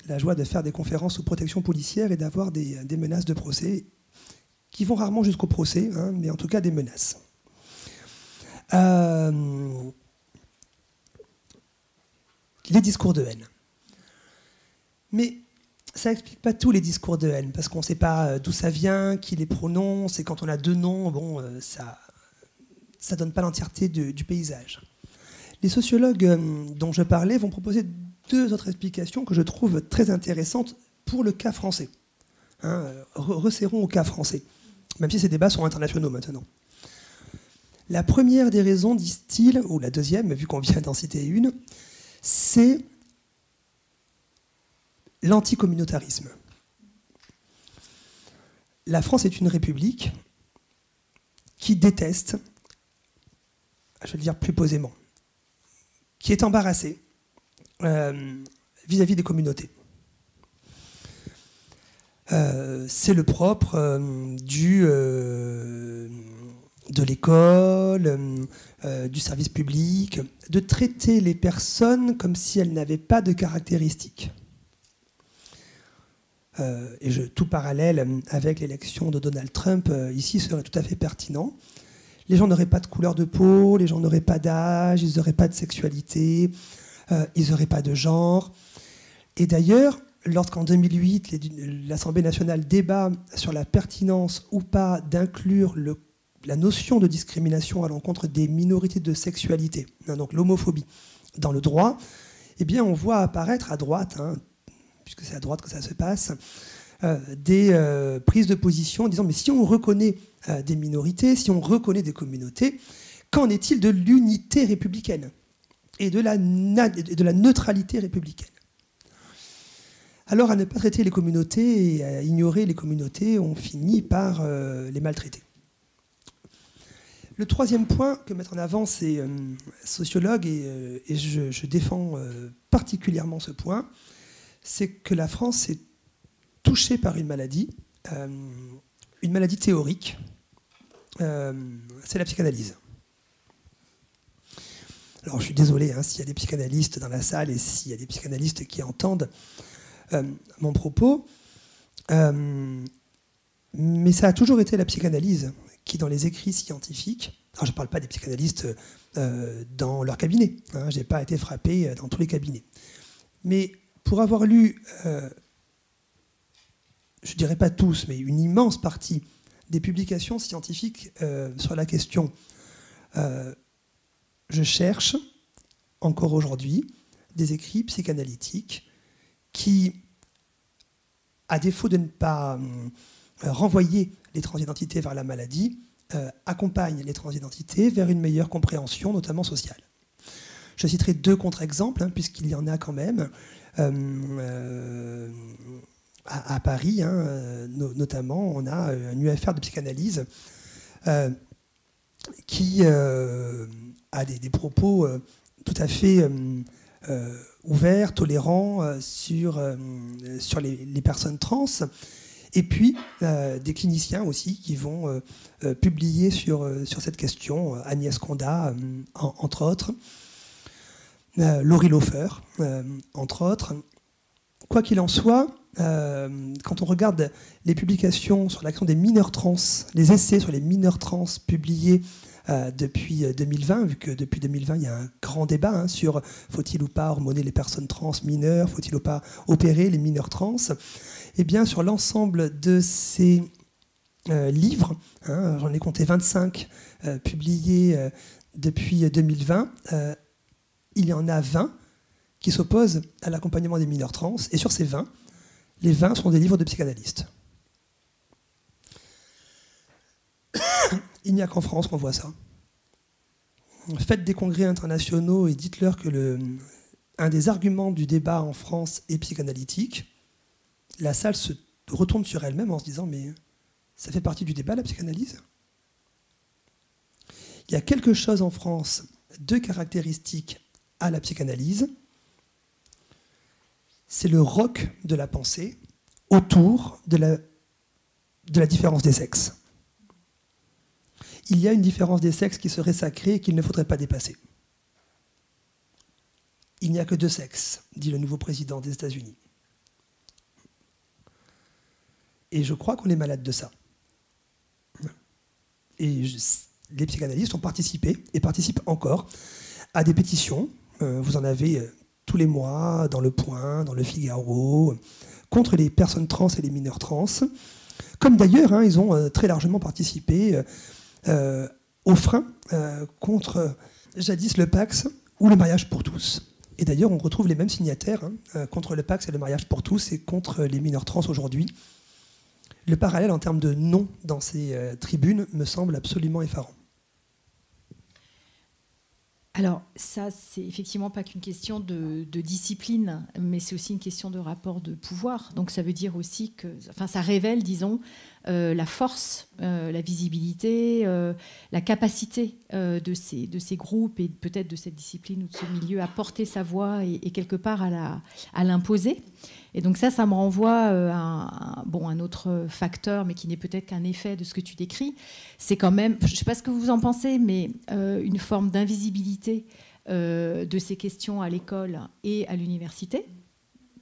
la joie de faire des conférences sous protection policière et d'avoir des menaces de procès qui vont rarement jusqu'au procès, hein, mais en tout cas des menaces. Les discours de haine. Mais ça n'explique pas tous les discours de haine, parce qu'on ne sait pas d'où ça vient, qui les prononce, et quand on a deux noms, bon, ça ne donne pas l'entièreté du paysage. Les sociologues dont je parlais vont proposer deux autres explications que je trouve très intéressantes pour le cas français. Hein, resserrons au cas français, même si ces débats sont internationaux maintenant. La première des raisons, disent-ils, ou la deuxième, vu qu'on vient d'en citer une, c'est l'anticommunautarisme. La France est une république qui déteste, je vais le dire plus posément, qui est embarrassée vis-à-vis des communautés. C'est le propre de l'école, du service public, de traiter les personnes comme si elles n'avaient pas de caractéristiques. Tout parallèle avec l'élection de Donald Trump ici serait tout à fait pertinent. Les gens n'auraient pas de couleur de peau, les gens n'auraient pas d'âge, ils n'auraient pas de sexualité, ils n'auraient pas de genre. Et d'ailleurs, lorsqu'en 2008, l'Assemblée nationale débat sur la pertinence ou pas d'inclure la notion de discrimination à l'encontre des minorités de sexualité, hein, donc l'homophobie, dans le droit, eh bien, on voit apparaître à droite, hein, puisque c'est à droite que ça se passe, des prises de position en disant mais si on reconnaît des minorités, si on reconnaît des communautés, qu'en est-il de l'unité républicaine et de la neutralité républicaine? Alors, à ne pas traiter les communautés et à ignorer les communautés, on finit par les maltraiter. Le troisième point que mettre en avant, c'est sociologue, et je défends particulièrement ce point, c'est que la France est touchée par une maladie théorique, c'est la psychanalyse. Alors je suis désolé s'il y a des psychanalystes dans la salle et s'il y a des psychanalystes qui entendent mon propos, mais ça a toujours été la psychanalyse qui, dans les écrits scientifiques, alors je ne parle pas des psychanalystes dans leur cabinet, hein, je n'ai pas été frappé dans tous les cabinets, mais pour avoir lu, je ne dirais pas tous, mais une immense partie des publications scientifiques sur la question, je cherche, encore aujourd'hui, des écrits psychanalytiques qui, à défaut de ne pas renvoyer les transidentités vers la maladie, accompagnent les transidentités vers une meilleure compréhension, notamment sociale. Je citerai deux contre-exemples, hein, puisqu'il y en a quand même, à Paris, hein, notamment, on a un UFR de psychanalyse qui a des propos tout à fait ouverts, tolérants sur les personnes trans, et puis des cliniciens aussi qui vont publier sur cette question, Agnès Condat, entre autres, Laurie Lofer, entre autres. Quoi qu'il en soit, quand on regarde les publications sur l'action des mineurs trans, les essais sur les mineurs trans publiés depuis 2020, vu que depuis 2020, il y a un grand débat sur faut-il ou pas hormoner les personnes trans mineures, faut-il ou pas opérer les mineurs trans, eh bien, sur l'ensemble de ces livres, j'en ai compté 25 publiés depuis 2020, il y en a 20 qui s'opposent à l'accompagnement des mineurs trans, et sur ces 20, les 20 sont des livres de psychanalystes. Il n'y a qu'en France qu'on voit ça. Faites des congrès internationaux et dites-leur que un des arguments du débat en France est psychanalytique. La salle se retourne sur elle-même en se disant « mais ça fait partie du débat, la psychanalyse ?» Il y a quelque chose en France de caractéristique à la psychanalyse, c'est le roc de la pensée autour de de la différence des sexes. Il y a une différence des sexes qui serait sacrée et qu'il ne faudrait pas dépasser. Il n'y a que 2 sexes, dit le nouveau président des États-Unis. Et je crois qu'on est malade de ça. Et les psychanalystes ont participé, et participent encore, à des pétitions. Vous en avez tous les mois, dans Le Point, dans Le Figaro, contre les personnes trans et les mineurs trans. Comme d'ailleurs, ils ont très largement participé au frein contre jadis le Pacs ou le mariage pour tous. Et d'ailleurs, on retrouve les mêmes signataires contre le Pacs et le mariage pour tous et contre les mineurs trans aujourd'hui. Le parallèle en termes de noms dans ces tribunes me semble absolument effarant. Alors ça, c'est effectivement pas qu'une question de discipline, mais c'est aussi une question de rapport de pouvoir. Donc ça veut dire aussi que, enfin, ça révèle, disons, la force, la visibilité, la capacité de ces groupes et peut-être de cette discipline ou de ce milieu à porter sa voix et quelque part à l'imposer. Et donc ça me renvoie à un autre facteur, mais qui n'est peut-être qu'un effet de ce que tu décris. C'est quand même, je ne sais pas ce que vous en pensez, mais une forme d'invisibilité de ces questions à l'école et à l'université.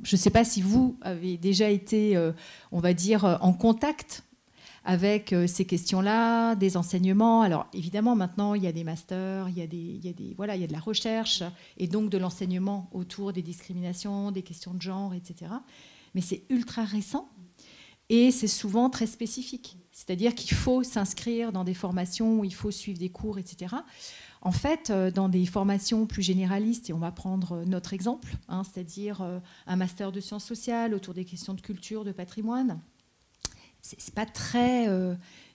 Je ne sais pas si vous avez déjà été, on va dire, en contact avec ces questions-là, des enseignements. Alors évidemment, maintenant, il y a des masters, il y a de la recherche et donc de l'enseignement autour des discriminations, des questions de genre, etc. Mais c'est ultra récent et c'est souvent très spécifique. C'est-à-dire qu'il faut s'inscrire dans des formations où il faut suivre des cours, etc. En fait, dans des formations plus généralistes, et on va prendre notre exemple, c'est-à-dire un master de sciences sociales autour des questions de culture, de patrimoine, c'est pas très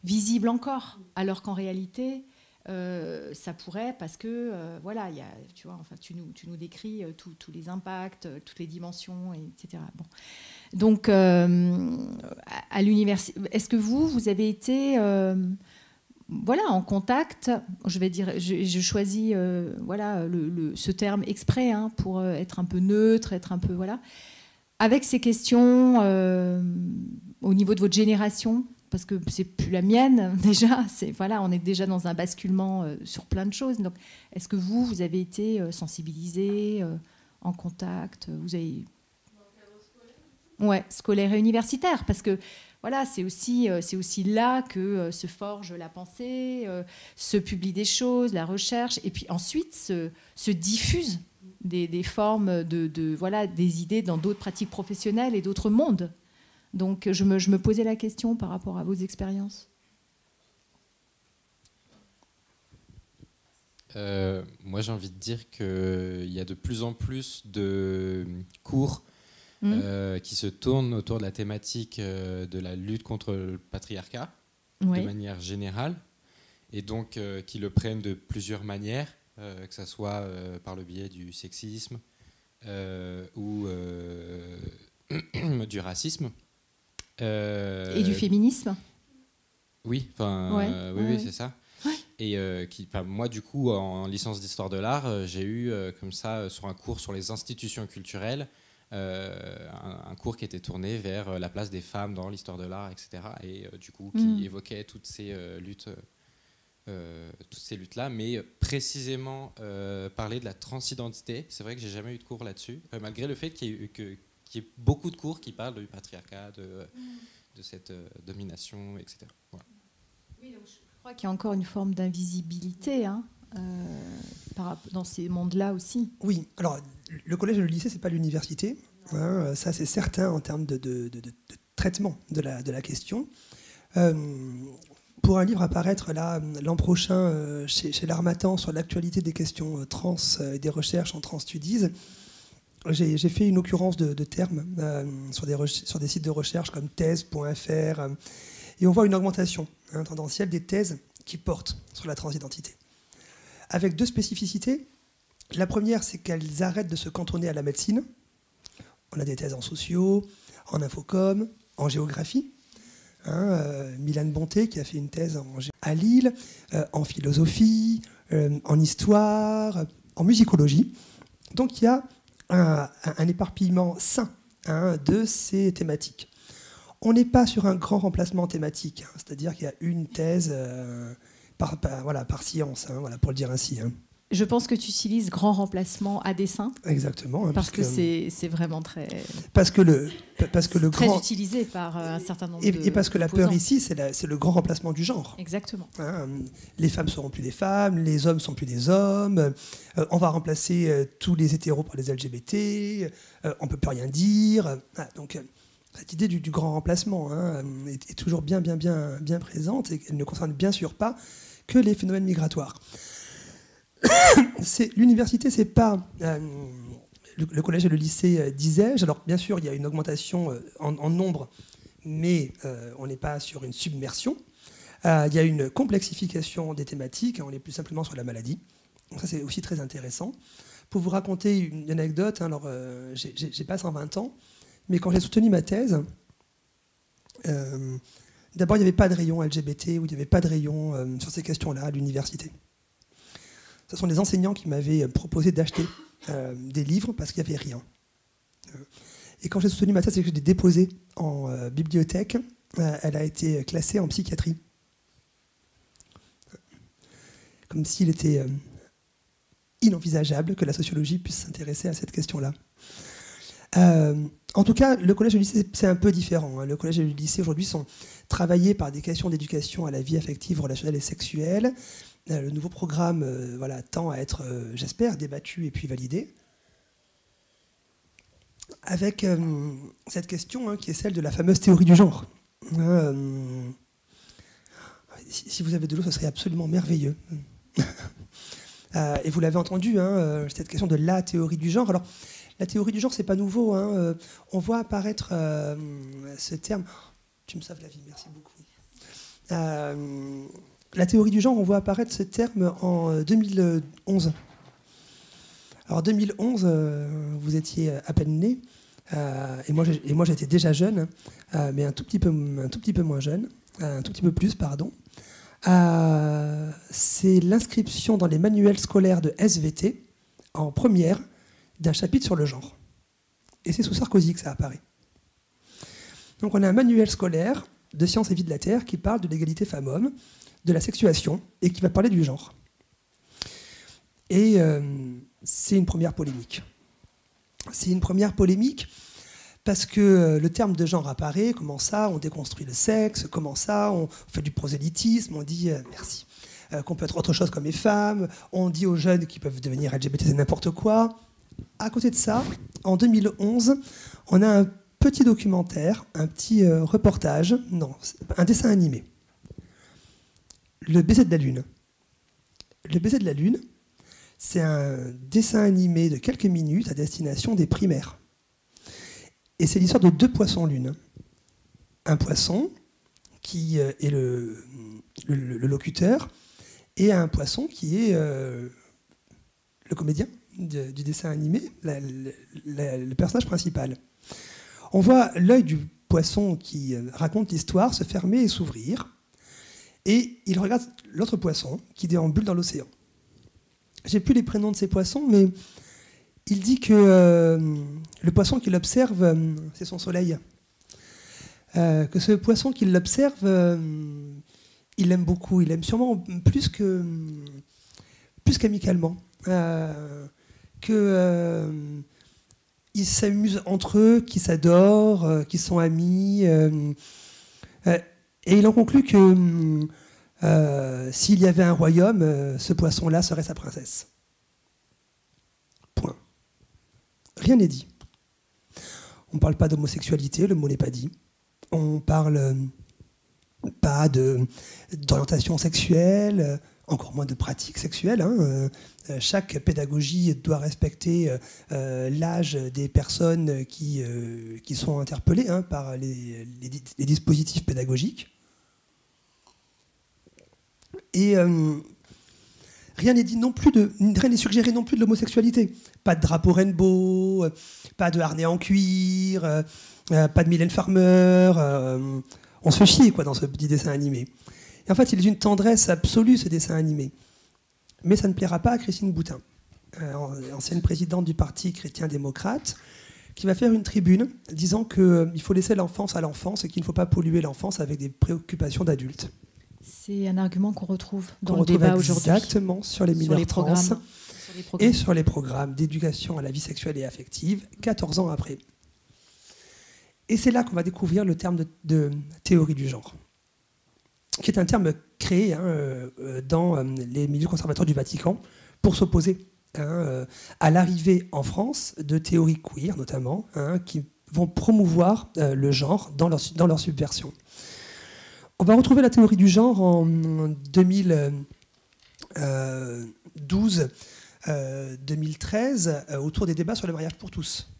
visible encore, alors qu'en réalité, ça pourrait, parce que voilà, il y a, tu vois, enfin, tu nous décris tous les impacts, toutes les dimensions, etc. Bon. Donc, à l'université, est-ce que vous avez été voilà, en contact, je vais dire, je choisis voilà, ce terme exprès pour être un peu neutre, être un peu, voilà, avec ces questions au niveau de votre génération, parce que c'est plus la mienne déjà, voilà, on est déjà dans un basculement sur plein de choses. Donc, est-ce que vous avez été sensibilisé, en contact, vous avez... Ouais, scolaire et universitaire, parce que voilà, c'est aussi là que se forge la pensée, se publient des choses, la recherche, et puis ensuite se diffusent des formes voilà, des idées dans d'autres pratiques professionnelles et d'autres mondes. Donc je me posais la question par rapport à vos expériences. Moi, j'ai envie de dire qu'il y a de plus en plus de cours qui se tournent autour de la thématique de la lutte contre le patriarcat, de manière générale, et donc qui le prennent de plusieurs manières, que ce soit par le biais du sexisme ou du racisme. Et du féminisme. Oui, oui, c'est ça. Ouais. Et moi, du coup, en licence d'histoire de l'art, j'ai eu comme ça, sur un cours sur les institutions culturelles, un cours qui était tourné vers la place des femmes dans l'histoire de l'art, etc. Et du coup, qui évoquait toutes ces luttes-là, mais précisément parler de la transidentité. C'est vrai que j'ai jamais eu de cours là-dessus, malgré le fait qu'il y ait beaucoup de cours qui parlent du patriarcat, de cette domination, etc. Voilà. Oui, donc je crois qu'il y a encore une forme d'invisibilité dans ces mondes-là aussi. Oui, alors le collège et le lycée, c'est pas l'université, ça c'est certain en termes de traitement de la question. Pour un livre à paraître l'an prochain chez l'Harmattan sur l'actualité des questions trans et des recherches en trans studies, j'ai fait une occurrence de termes sur des sites de recherche comme thèse.fr et on voit une augmentation tendancielle des thèses qui portent sur la transidentité. Avec 2 spécificités. La première, c'est qu'elles arrêtent de se cantonner à la médecine. On a des thèses en sociaux, en infocom, en géographie. Milan Bonté qui a fait une thèse à Lille, en philosophie, en histoire, en musicologie. Donc il y a un éparpillement sain de ces thématiques. on n'est pas sur un grand remplacement thématique, hein, c'est-à-dire qu'il y a une thèse par science, hein, voilà, pour le dire ainsi. Hein. Je pense que tu utilises grand remplacement à dessein. Exactement. Hein, parce que c'est vraiment très... Parce que le très grand... utilisé par un certain nombre et parce que la peur ici, c'est le grand remplacement du genre. Exactement. Hein, les femmes ne seront plus des femmes, les hommes ne sont plus des hommes, on va remplacer tous les hétéros par les LGBT, on ne peut plus rien dire. Donc cette idée du grand remplacement hein, est toujours bien présente et elle ne concerne bien sûr pas que les phénomènes migratoires. L'université, c'est pas le collège et le lycée, disais-je. Alors bien sûr, il y a une augmentation en nombre, mais on n'est pas sur une submersion. Il y a une complexification des thématiques, on est plus simplement sur la maladie. Donc ça, c'est aussi très intéressant. Pour vous raconter une anecdote, hein, alors j'ai pas 120 ans, mais quand j'ai soutenu ma thèse, d'abord, il n'y avait pas de rayon LGBT ou il n'y avait pas de rayon sur ces questions-là à l'université. Ce sont les enseignants qui m'avaient proposé d'acheter des livres parce qu'il n'y avait rien. Et quand j'ai soutenu ma thèse et que je l'ai déposée en bibliothèque, elle a été classée en psychiatrie. Comme s'il était inenvisageable que la sociologie puisse s'intéresser à cette question-là. En tout cas, le collège et le lycée, c'est un peu différent. Hein. Le collège et le lycée, aujourd'hui, sont travaillés par des questions d'éducation à la vie affective, relationnelle et sexuelle. Le nouveau programme tend à être, j'espère, débattu et puis validé. Avec cette question hein, qui est celle de la fameuse théorie du genre. Si vous avez de l'eau, ce serait absolument merveilleux. Et vous l'avez entendu, hein, cette question de la théorie du genre. Alors, la théorie du genre, c'est pas nouveau. Hein. On voit apparaître ce terme. Tu me sauves la vie, merci beaucoup. La théorie du genre, on voit apparaître ce terme en 2011. Alors 2011, vous étiez à peine né, et moi j'étais déjà jeune, mais un tout petit peu moins jeune, un tout petit peu plus, pardon. C'est l'inscription dans les manuels scolaires de SVT, en première, d'un chapitre sur le genre. Et c'est sous Sarkozy que ça apparaît. Donc on a un manuel scolaire de sciences et vie de la Terre qui parle de l'égalité femmes-hommes, de la sexuation, et qui va parler du genre. Et c'est une première polémique. C'est une première polémique parce que le terme de genre apparaît, comment ça, on déconstruit le sexe, comment ça, on fait du prosélytisme, on dit, merci, qu'on peut être autre chose comme les femmes, on dit aux jeunes qu'ils peuvent devenir LGBT, c'est n'importe quoi. À côté de ça, en 2011, on a un petit documentaire, un petit reportage, non, un dessin animé. Le baiser de la Lune. Le baiser de la Lune, c'est un dessin animé de quelques minutes à destination des primaires. Et c'est l'histoire de deux poissons-lunes. Un poisson qui est le locuteur et un poisson qui est le comédien du dessin animé, le personnage principal. On voit l'œil du poisson qui raconte l'histoire se fermer et s'ouvrir. Et il regarde l'autre poisson qui déambule dans l'océan. J'ai plus les prénoms de ces poissons, mais il dit que le poisson qu'il observe, c'est son soleil. Que ce poisson qui l'observe, il l'aime beaucoup. Il l'aime sûrement plus qu'amicalement. Ils s'amusent entre eux, qu'ils s'adorent, qu'ils sont amis. Et il en conclut que s'il y avait un royaume, ce poisson-là serait sa princesse. Point. Rien n'est dit. On ne parle pas d'homosexualité, le mot n'est pas dit. On ne parle pas d'orientation sexuelle, encore moins de pratique sexuelle. Hein. Chaque pédagogie doit respecter l'âge des personnes qui sont interpellées hein, par les dispositifs pédagogiques. Et rien n'est dit non plus rien n'est suggéré non plus de l'homosexualité. Pas de drapeau rainbow, pas de harnais en cuir, pas de Mylène Farmer. On se fait chier quoi, dans ce petit dessin animé. Et en fait, il est d'une tendresse absolue, ce dessin animé. Mais ça ne plaira pas à Christine Boutin, ancienne présidente du Parti chrétien-démocrate, qui va faire une tribune disant qu'il faut laisser l'enfance à l'enfance et qu'il ne faut pas polluer l'enfance avec des préoccupations d'adultes. C'est un argument qu'on retrouve dans le débat aujourd'hui. Exactement, sur les mineurs trans et sur les programmes d'éducation à la vie sexuelle et affective, 14 ans après. Et c'est là qu'on va découvrir le terme de théorie du genre, qui est un terme créé dans les milieux conservateurs du Vatican pour s'opposer à l'arrivée en France de théories queer, notamment, qui vont promouvoir le genre dans leur subversion. On va retrouver la théorie du genre en 2012-2013 autour des débats sur le mariage pour tous.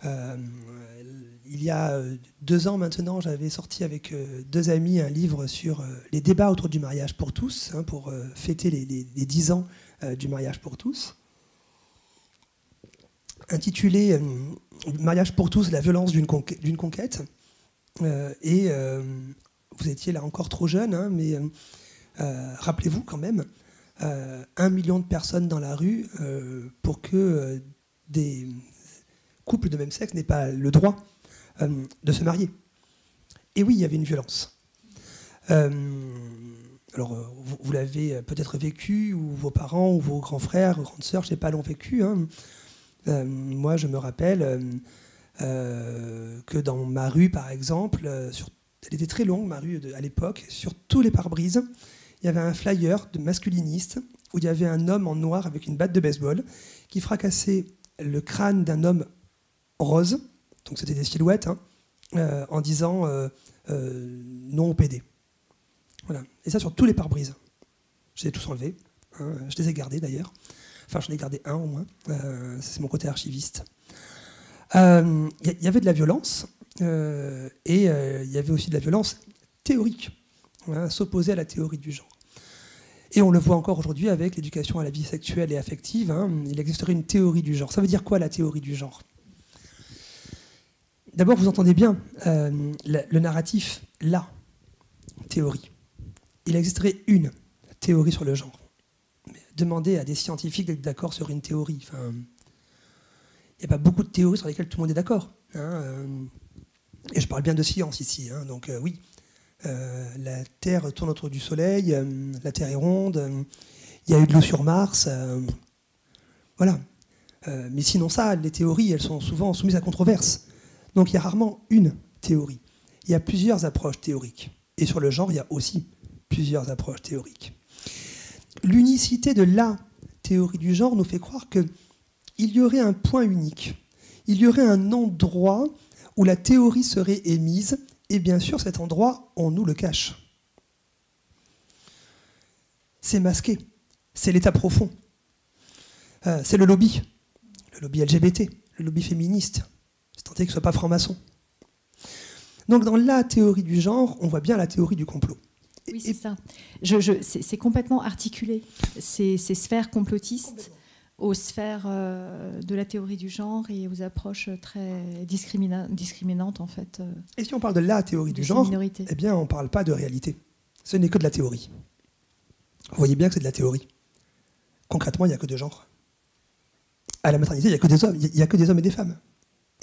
Il y a 2 ans maintenant, j'avais sorti avec 2 amis un livre sur les débats autour du mariage pour tous, pour fêter les 10 ans du mariage pour tous, intitulé « Mariage pour tous, la violence d'une conquête ». Et vous étiez là encore trop jeune, mais rappelez-vous quand même, 1 million de personnes dans la rue pour que des couples de même sexe n'aient pas le droit de se marier. Et oui, il y avait une violence. Alors, vous l'avez peut-être vécu, ou vos parents, ou vos grands frères, ou grandes sœurs, je ne sais pas, l'ont vécu. Moi, je me rappelle que dans ma rue, par exemple, elle était très longue, ma rue à l'époque, sur tous les pare-brises, il y avait un flyer de masculiniste où il y avait un homme en noir avec une batte de baseball qui fracassait le crâne d'un homme rose, donc c'était des silhouettes, en disant non au PD. Voilà. Et ça sur tous les pare-brises. Je les ai tous enlevés, je les ai gardés d'ailleurs. Enfin, j'en ai gardé un au moins, c'est mon côté archiviste. Il y avait de la violence, et il y avait aussi de la violence théorique, s'opposer à la théorie du genre. Et on le voit encore aujourd'hui avec l'éducation à la vie sexuelle et affective, il existerait une théorie du genre. Ça veut dire quoi la théorie du genre ? D'abord, vous entendez bien le narratif, la théorie. Il existerait une théorie sur le genre. Mais demandez à des scientifiques d'être d'accord sur une théorie. Enfin, il n'y a pas beaucoup de théories sur lesquelles tout le monde est d'accord. Et je parle bien de science ici. Donc oui, la Terre tourne autour du Soleil, la Terre est ronde, il y a eu de l'eau sur Mars. Voilà. Mais sinon ça, les théories, elles sont souvent soumises à controverse. Donc il y a rarement une théorie. Il y a plusieurs approches théoriques. Et sur le genre, il y a aussi plusieurs approches théoriques. L'unicité de la théorie du genre nous fait croire qu'il y aurait un point unique. Il y aurait un endroit où la théorie serait émise, et bien sûr, cet endroit, on nous le cache. C'est masqué, c'est l'état profond. C'est le lobby LGBT, le lobby féministe, c'est tenté que ce ne soit pas franc-maçon. Donc dans la théorie du genre, on voit bien la théorie du complot. Oui, c'est ça. C'est complètement articulé, ces sphères complotistes aux sphères de la théorie du genre et aux approches très discriminantes, en fait. Et si on parle de la théorie du genre, eh bien, on ne parle pas de réalité. Ce n'est que de la théorie. Vous voyez bien que c'est de la théorie. Concrètement, il n'y a que 2 genres. À la maternité, il n'y a que des hommes. Il n'y a que des hommes et des femmes,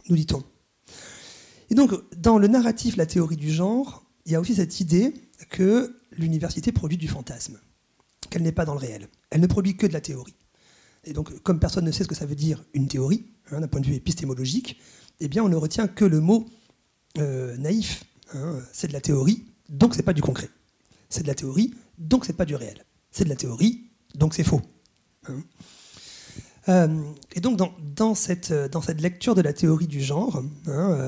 nous dit-on. Et donc, dans le narratif, la théorie du genre, il y a aussi cette idée que l'université produit du fantasme, qu'elle n'est pas dans le réel. Elle ne produit que de la théorie. Et donc, comme personne ne sait ce que ça veut dire une théorie, d'un point de vue épistémologique, eh bien, on ne retient que le mot naïf. C'est de la théorie, donc c'est pas du concret. C'est de la théorie, donc c'est pas du réel. C'est de la théorie, donc c'est faux. Et donc, dans cette lecture de la théorie du genre,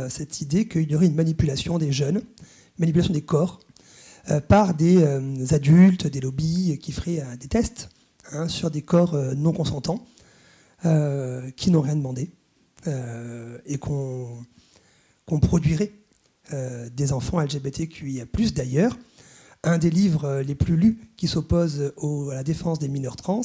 cette idée qu'il y aurait une manipulation des jeunes, manipulation des corps, par des adultes, des lobbies qui feraient des tests sur des corps non consentants, qui n'ont rien demandé, et qu'on produirait des enfants LGBTQIA+, d'ailleurs. Un des livres les plus lus qui s'oppose à la défense des mineurs trans,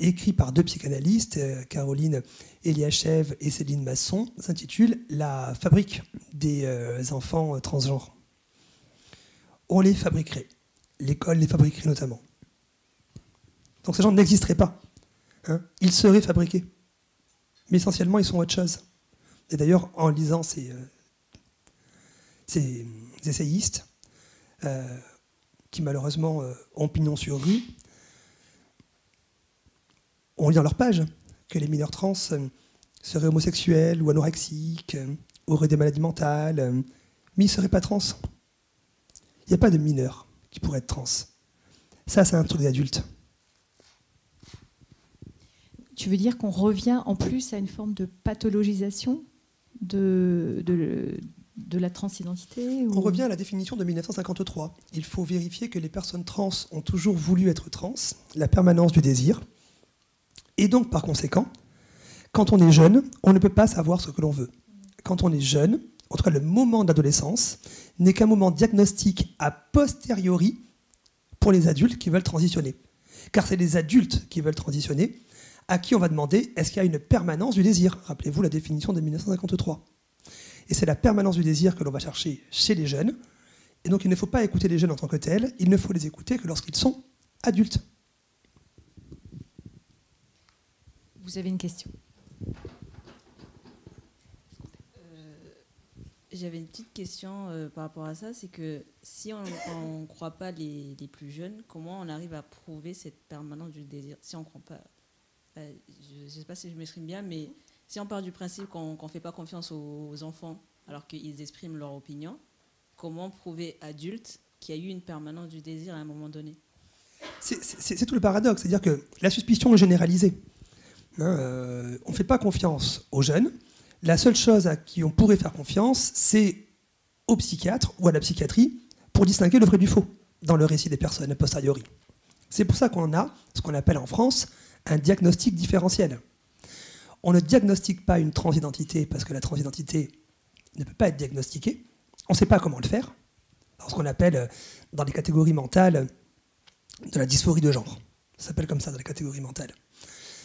écrit par 2 psychanalystes, Caroline Eliachev et Céline Masson, s'intitule « La fabrique des enfants transgenres ». On les fabriquerait. L'école les fabriquerait notamment. Donc ces gens n'existeraient pas. Ils seraient fabriqués. mais essentiellement, ils sont autre chose. Et d'ailleurs, en lisant ces essayistes, qui malheureusement ont pignon sur rue, on lit dans leur page que les mineurs trans seraient homosexuels ou anorexiques, auraient des maladies mentales, mais ils ne seraient pas trans. Il n'y a pas de mineurs qui pourraient être trans. Ça, c'est un truc d'adultes. Tu veux dire qu'on revient en plus à une forme de pathologisation de la transidentité ou... On revient à la définition de 1953. Il faut vérifier que les personnes trans ont toujours voulu être trans, la permanence du désir. Et donc, par conséquent, quand on est jeune, on ne peut pas savoir ce que l'on veut. Quand on est jeune, en tout cas le moment de l'adolescence, n'est qu'un moment diagnostique a posteriori pour les adultes qui veulent transitionner. Car c'est les adultes qui veulent transitionner à qui on va demander est-ce qu'il y a une permanence du désir. Rappelez-vous la définition de 1953. Et c'est la permanence du désir que l'on va chercher chez les jeunes. Et donc il ne faut pas écouter les jeunes en tant que tels, il ne faut les écouter que lorsqu'ils sont adultes. Vous avez une question? J'avais une petite question par rapport à ça, c'est que si on ne croit pas les plus jeunes, comment on arrive à prouver cette permanence du désir? Si on ne croit pas, je ne sais pas si je m'exprime bien, mais si on part du principe qu'on ne fait pas confiance aux enfants alors qu'ils expriment leur opinion, comment prouver adultes qu'il y a eu une permanence du désir à un moment donné? C'est tout le paradoxe, c'est-à-dire que la suspicion est généralisée. On ne fait pas confiance aux jeunes. La seule chose à qui on pourrait faire confiance, c'est au psychiatre ou à la psychiatrie pour distinguer le vrai du faux dans le récit des personnes a posteriori. C'est pour ça qu'on a ce qu'on appelle en France un diagnostic différentiel. On ne diagnostique pas une transidentité parce que la transidentité ne peut pas être diagnostiquée. On ne sait pas comment le faire. Alors, ce qu'on appelle dans les catégories mentales de la dysphorie de genre. Ça s'appelle comme ça dans les catégories mentales.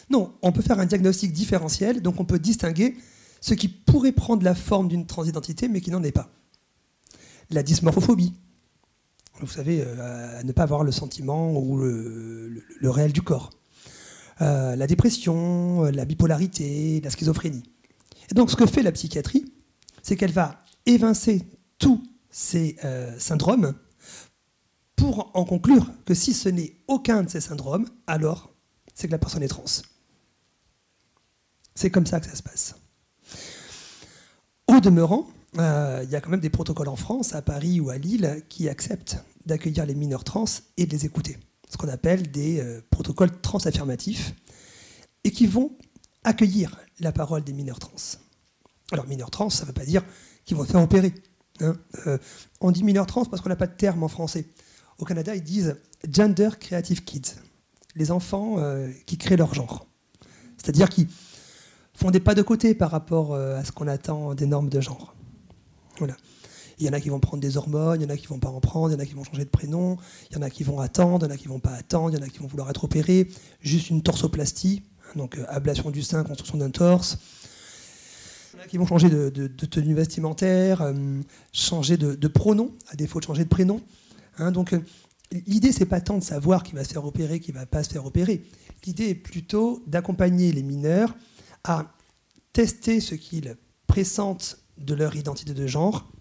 Non, on peut faire un diagnostic différentiel, donc on peut distinguer ce qui pourrait prendre la forme d'une transidentité, mais qui n'en est pas. La dysmorphophobie, vous savez, à ne pas avoir le sentiment ou le réel du corps. La dépression, la bipolarité, la schizophrénie. Et donc ce que fait la psychiatrie, c'est qu'elle va évincer tous ces syndromes pour en conclure que si ce n'est aucun de ces syndromes, alors c'est que la personne est trans. C'est comme ça que ça se passe. Au demeurant, il y a quand même des protocoles en France, à Paris ou à Lille, qui acceptent d'accueillir les mineurs trans et de les écouter. Ce qu'on appelle des protocoles transaffirmatifs, et qui vont accueillir la parole des mineurs trans. Alors, mineurs trans, ça ne veut pas dire qu'ils vont se faire opérer. On dit mineurs trans parce qu'on n'a pas de terme en français. Au Canada, ils disent « gender creative kids », les enfants qui créent leur genre. C'est-à-dire qui font des pas de côté par rapport à ce qu'on attend des normes de genre. Voilà. Il y en a qui vont prendre des hormones, il y en a qui ne vont pas en prendre, il y en a qui vont changer de prénom, il y en a qui vont attendre, il y en a qui ne vont pas attendre, il y en a qui vont vouloir être opérés, juste une torsoplastie, donc ablation du sein, construction d'un torse. Il y en a qui vont changer de tenue vestimentaire, changer de pronom, à défaut de changer de prénom. Donc l'idée, c'est pas tant de savoir qui va se faire opérer, qui ne va pas se faire opérer. L'idée est plutôt d'accompagner les mineurs à tester ce qu'ils pressentent de leur identité de genre,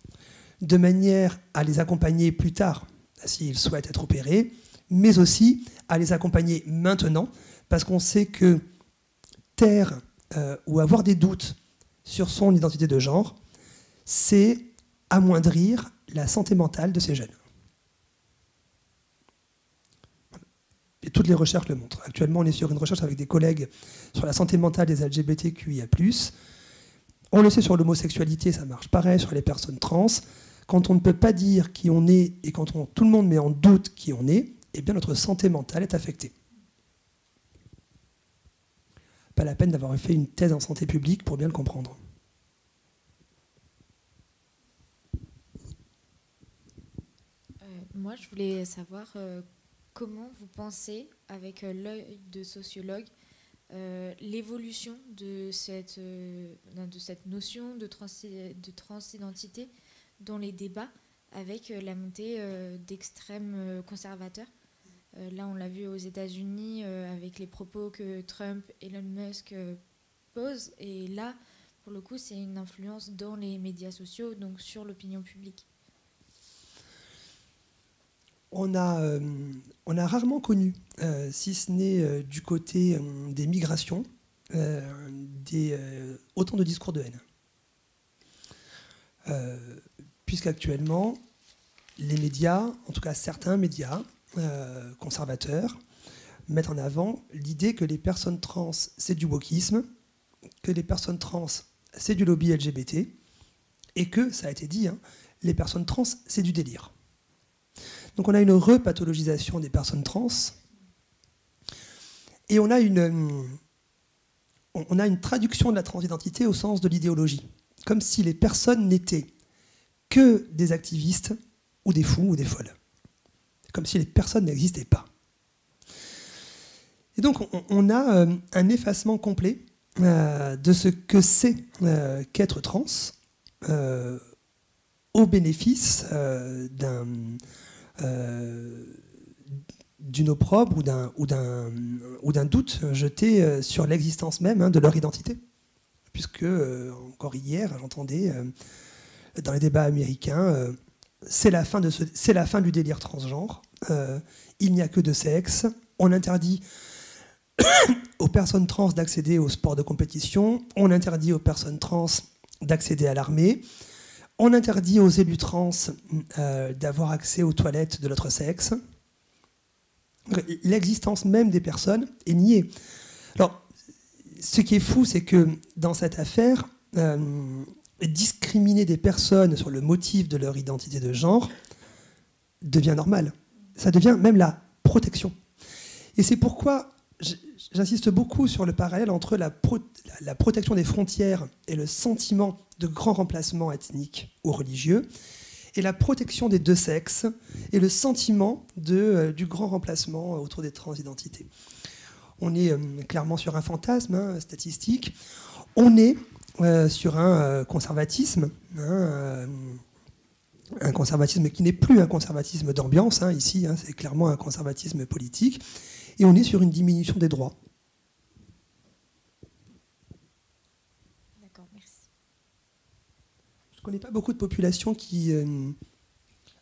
de manière à les accompagner plus tard, s'ils souhaitent être opérés, mais aussi à les accompagner maintenant, parce qu'on sait que taire ou avoir des doutes sur son identité de genre, c'est amoindrir la santé mentale de ces jeunes. Et toutes les recherches le montrent. Actuellement, on est sur une recherche avec des collègues sur la santé mentale des LGBTQIA+. On le sait sur l'homosexualité, ça marche pareil, sur les personnes trans. Quand on ne peut pas dire qui on est et quand tout le monde met en doute qui on est, eh bien notre santé mentale est affectée. Pas la peine d'avoir fait une thèse en santé publique pour bien le comprendre. Moi, je voulais savoir comment vous pensez, avec l'œil de sociologue, l'évolution de cette notion de transidentité dans les débats avec la montée d'extrêmes conservateurs. Là, on l'a vu aux États-Unis avec les propos que Trump, Elon Musk pose. Et là, pour le coup, c'est une influence dans les médias sociaux, donc sur l'opinion publique. On a rarement connu, si ce n'est du côté des migrations, autant de discours de haine. Puisqu'actuellement, les médias, en tout cas certains médias conservateurs, mettent en avant l'idée que les personnes trans, c'est du wokisme, que les personnes trans, c'est du lobby LGBT, et que, ça a été dit, hein, les personnes trans, c'est du délire. Donc on a une repathologisation des personnes trans, et on a une traduction de la transidentité au sens de l'idéologie, comme si les personnes n'étaient que des activistes ou des fous ou des folles, comme si les personnes n'existaient pas. Et donc on a un effacement complet de ce que c'est qu'être trans au bénéfice d'une opprobre ou d'un doute jeté sur l'existence même de leur identité. Puisque, encore hier, j'entendais dans les débats américains, c'est la fin du délire transgenre, il n'y a que deux sexes, on interdit aux personnes trans d'accéder au sport de compétition, on interdit aux personnes trans d'accéder à l'armée, on interdit aux élus trans d'avoir accès aux toilettes de l'autre sexe. L'existence même des personnes est niée. Alors, ce qui est fou, c'est que dans cette affaire, discriminer des personnes sur le motif de leur identité de genre devient normal. Ça devient même la protection. Et c'est pourquoi j'insiste beaucoup sur le parallèle entre la protection des frontières et le sentiment de grand remplacement ethnique ou religieux, et la protection des deux sexes et le sentiment du grand remplacement autour des transidentités. On est clairement sur un fantasme statistique, on est sur un conservatisme, un conservatisme qui n'est plus un conservatisme d'ambiance, ici, c'est clairement un conservatisme politique, et on est sur une diminution des droits. D'accord, merci. Je ne connais pas beaucoup de populations qui,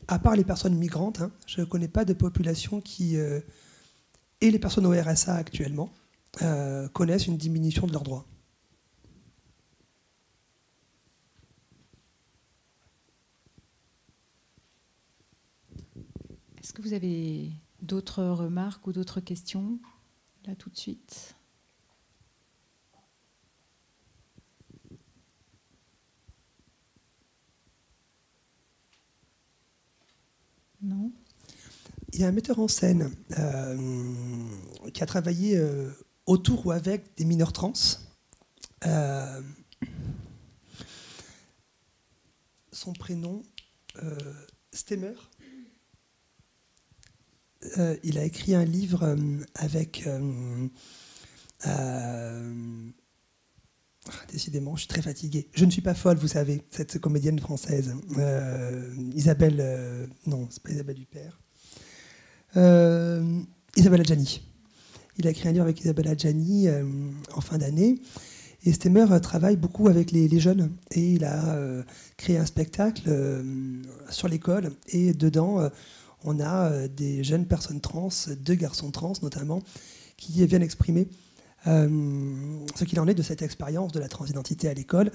à part les personnes migrantes, je ne connais pas de population qui, et les personnes au RSA actuellement, connaissent une diminution de leurs droits. Est-ce que vous avez d'autres remarques ou d'autres questions, là tout de suite? Non? Il y a un metteur en scène qui a travaillé autour ou avec des mineurs trans. Son prénom, Stemmer. Il a écrit un livre avec... décidément, je suis très fatiguée. Je ne suis pas folle, vous savez, cette comédienne française. Isabelle... non, c'est pas Isabelle Huppert. Isabelle Adjani. Il a écrit un livre avec Isabelle Adjani en fin d'année. Et Stemmer travaille beaucoup avec les jeunes. Et il a créé un spectacle sur l'école. Et dedans... on a des jeunes personnes trans, 2 garçons trans notamment, qui viennent exprimer ce qu'il en est de cette expérience de la transidentité à l'école.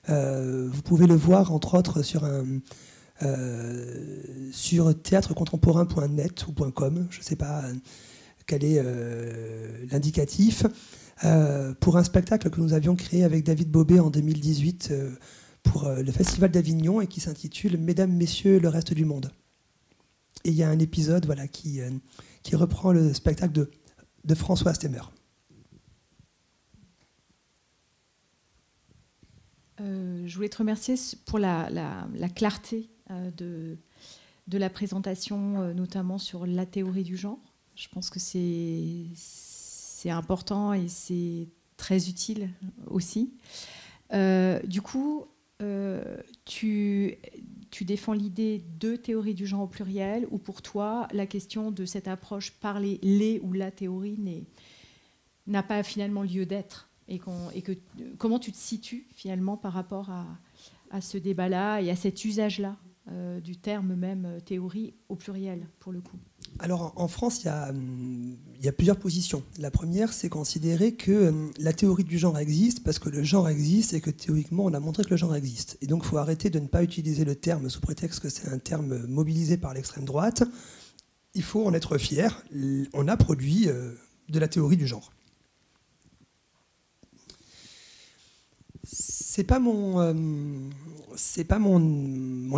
Vous pouvez le voir, entre autres, sur théâtrecontemporain.net ou .com, je ne sais pas quel est l'indicatif, pour un spectacle que nous avions créé avec David Bobet en 2018 pour le Festival d'Avignon et qui s'intitule « Mesdames, Messieurs, le reste du monde ». Et il y a un épisode qui reprend le spectacle de François Stemmer. Je voulais te remercier pour la clarté de la présentation, notamment sur la théorie du genre. Je pense que c'est important et c'est très utile aussi. Du coup, tu défends l'idée de théorie du genre au pluriel, ou pour toi, la question de cette approche par les ou la théorie n'a pas finalement lieu d'être, et comment tu te situes finalement par rapport à ce débat-là et à cet usage-là du terme même théorie au pluriel, pour le coup. Alors en France, il y a plusieurs positions. La première, c'est considérer que la théorie du genre existe parce que le genre existe et que théoriquement, on a montré que le genre existe. Et donc, il faut arrêter de ne pas utiliser le terme sous prétexte que c'est un terme mobilisé par l'extrême droite. Il faut en être fier. On a produit de la théorie du genre. C'est pas mon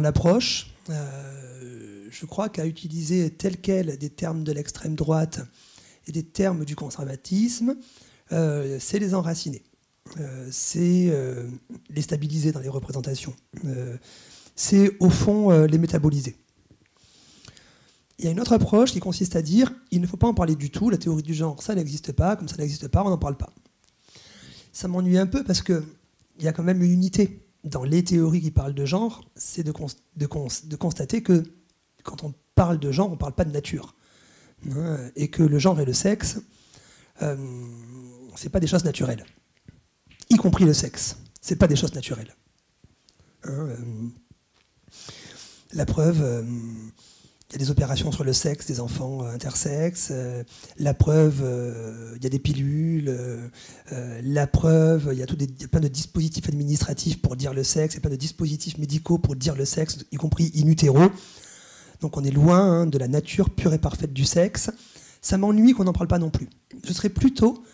approche. Je crois qu'à utiliser tel quel des termes de l'extrême droite et des termes du conservatisme, c'est les enraciner. C'est les stabiliser dans les représentations. C'est au fond les métaboliser. Il y a une autre approche qui consiste à dire il ne faut pas en parler du tout, la théorie du genre, ça n'existe pas, comme ça n'existe pas, on n'en parle pas. Ça m'ennuie un peu parce qu'il y a quand même une unité dans les théories qui parlent de genre, c'est de constater que quand on parle de genre, on ne parle pas de nature. Et que le genre et le sexe, ce n'est pas des choses naturelles. Y compris le sexe, ce n'est pas des choses naturelles. La preuve, il y a des opérations sur le sexe des enfants intersexes. La preuve, il y a des pilules. La preuve, il y a plein de dispositifs administratifs pour dire le sexe, et plein de dispositifs médicaux pour dire le sexe, y compris in utero. Donc on est loin de la nature pure et parfaite du sexe. Ça m'ennuie qu'on n'en parle pas non plus. Je serais plutôt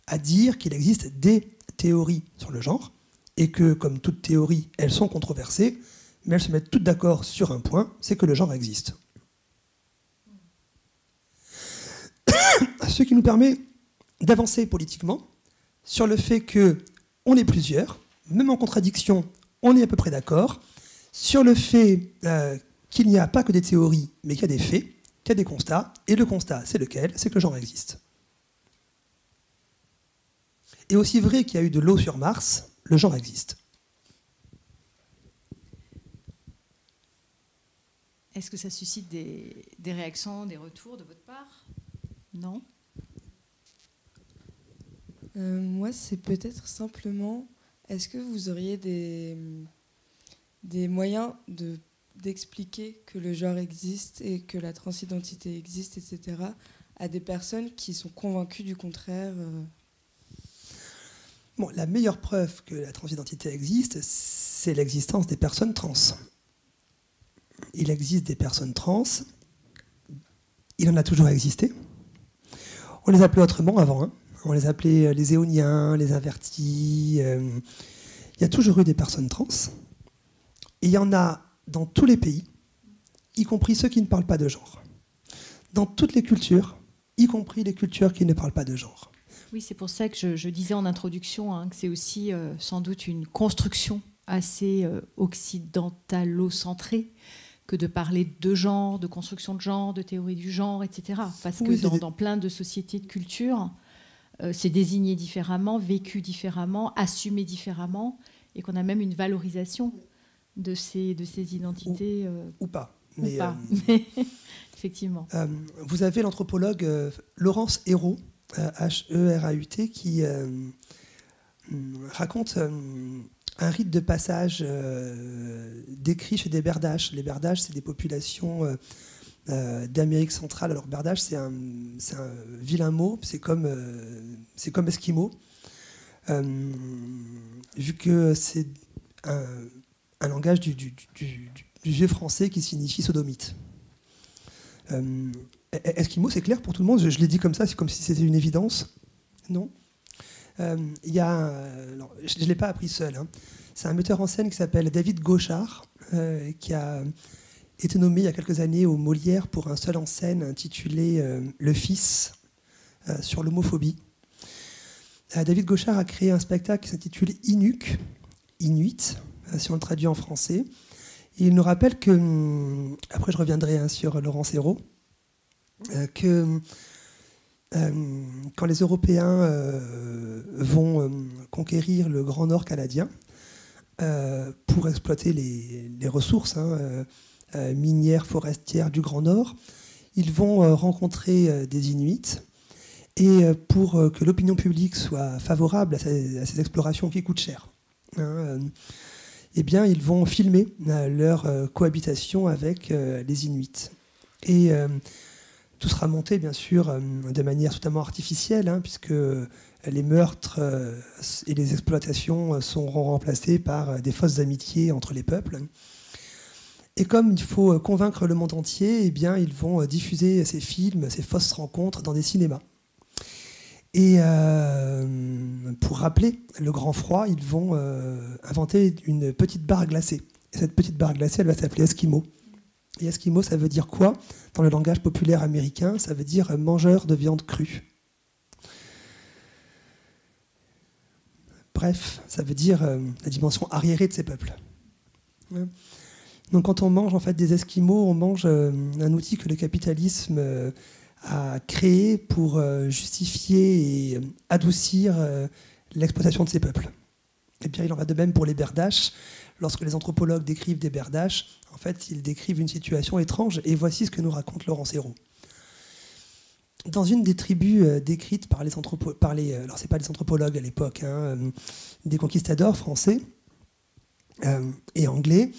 à dire qu'il existe des théories sur le genre, et que, comme toute théorie, elles sont controversées, mais elles se mettent toutes d'accord sur un point, c'est que le genre existe. Ce qui nous permet d'avancer politiquement sur le fait qu'on est plusieurs, même en contradiction, on est à peu près d'accord, sur le fait qu'il n'y a pas que des théories, mais qu'il y a des faits, qu'il y a des constats, et le constat, c'est lequel? C'est que le genre existe. Et aussi vrai qu'il y a eu de l'eau sur Mars, le genre existe. Est-ce que ça suscite des réactions, des retours de votre part? Non? Moi, c'est peut-être simplement, est-ce que vous auriez des moyens d'expliquer que le genre existe et que la transidentité existe, etc., à des personnes qui sont convaincues du contraire? Bon, la meilleure preuve que la transidentité existe, c'est l'existence des personnes trans. Il existe des personnes trans, il en a toujours existé. On les appelait autrement avant, hein. On les appelait les éoniens, les invertis. Il y a toujours eu des personnes trans. Et il y en a dans tous les pays, y compris ceux qui ne parlent pas de genre. Dans toutes les cultures, y compris les cultures qui ne parlent pas de genre. Oui, c'est pour ça que je disais en introduction que c'est aussi sans doute une construction assez occidentalo-centrée que de parler de genre, de construction de genre, de théorie du genre, etc. Parce que dans plein de sociétés de culture, c'est désigné différemment, vécu différemment, assumé différemment, et qu'on a même une valorisation de ces identités. Ou pas. Mais effectivement. Vous avez l'anthropologue Laurence Hérault, H-E-R-A-U-T, qui raconte un rite de passage décrit chez des Berdaches. Les Berdaches, c'est des populations d'Amérique centrale. Alors Berdache, c'est un vilain mot, c'est comme Esquimau, vu que c'est un langage du vieux français qui signifie sodomite. Esquimau, c'est clair pour tout le monde? Je l'ai dit comme ça, c'est comme si c'était une évidence. Non? Je ne l'ai pas appris seul. Hein. C'est un metteur en scène qui s'appelle David Gauchard, qui a été nommé il y a quelques années au Molière pour un seul en scène intitulé Le Fils, sur l'homophobie. David Gauchard a créé un spectacle qui s'intitule Inuk, Inuit, si on le traduit en français. Et il nous rappelle que, après je reviendrai sur Laurence Hérault, que quand les Européens vont conquérir le Grand Nord canadien pour exploiter les ressources minières, forestières du Grand Nord, ils vont rencontrer des Inuits et pour que l'opinion publique soit favorable à ces explorations qui coûtent cher, eh bien, ils vont filmer leur cohabitation avec les Inuits. Et tout sera monté, bien sûr, de manière totalement artificielle, puisque les meurtres et les exploitations seront remplacés par des fausses amitiés entre les peuples. Et comme il faut convaincre le monde entier, eh bien, ils vont diffuser ces films, ces fausses rencontres dans des cinémas. Et pour rappeler le grand froid, ils vont inventer une petite barre glacée. Et cette petite barre glacée, elle va s'appeler Esquimau. Et Esquimau, ça veut dire quoi? Dans le langage populaire américain, ça veut dire mangeur de viande crue. Bref, ça veut dire la dimension arriérée de ces peuples. Donc quand on mange en fait des Esquimaux, on mange un outil que le capitalisme a créé pour justifier et adoucir l'exploitation de ces peuples. Et bien il en va de même pour les Berdaches. Lorsque les anthropologues décrivent des Berdaches, en fait, ils décrivent une situation étrange. Et voici ce que nous raconte Laurent Serrault. Dans une des tribus décrites par les anthropologues, alors c'est pas les anthropologues à l'époque, des conquistadors français et anglais,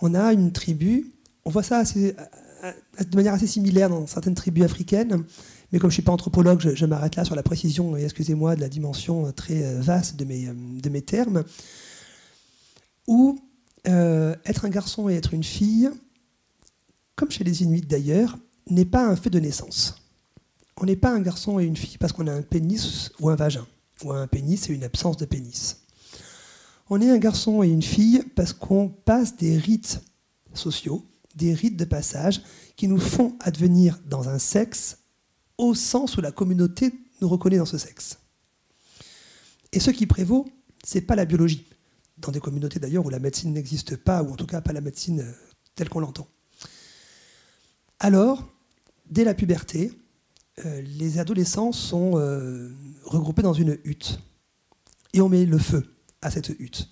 on a une tribu, on voit ça de manière assez similaire dans certaines tribus africaines, mais comme je ne suis pas anthropologue, je m'arrête là sur la précision, et excusez-moi de la dimension très vaste de mes termes, où être un garçon et être une fille, comme chez les Inuits d'ailleurs, n'est pas un fait de naissance. On n'est pas un garçon et une fille parce qu'on a un pénis ou un vagin, ou un pénis et une absence de pénis. On est un garçon et une fille parce qu'on passe des rites sociaux, des rites de passage qui nous font advenir dans un sexe au sens où la communauté nous reconnaît dans ce sexe. Et ce qui prévaut, ce n'est pas la biologie. Dans des communautés d'ailleurs où la médecine n'existe pas, ou en tout cas pas la médecine telle qu'on l'entend. Alors, dès la puberté, les adolescents sont regroupés dans une hutte. Et on met le feu à cette hutte.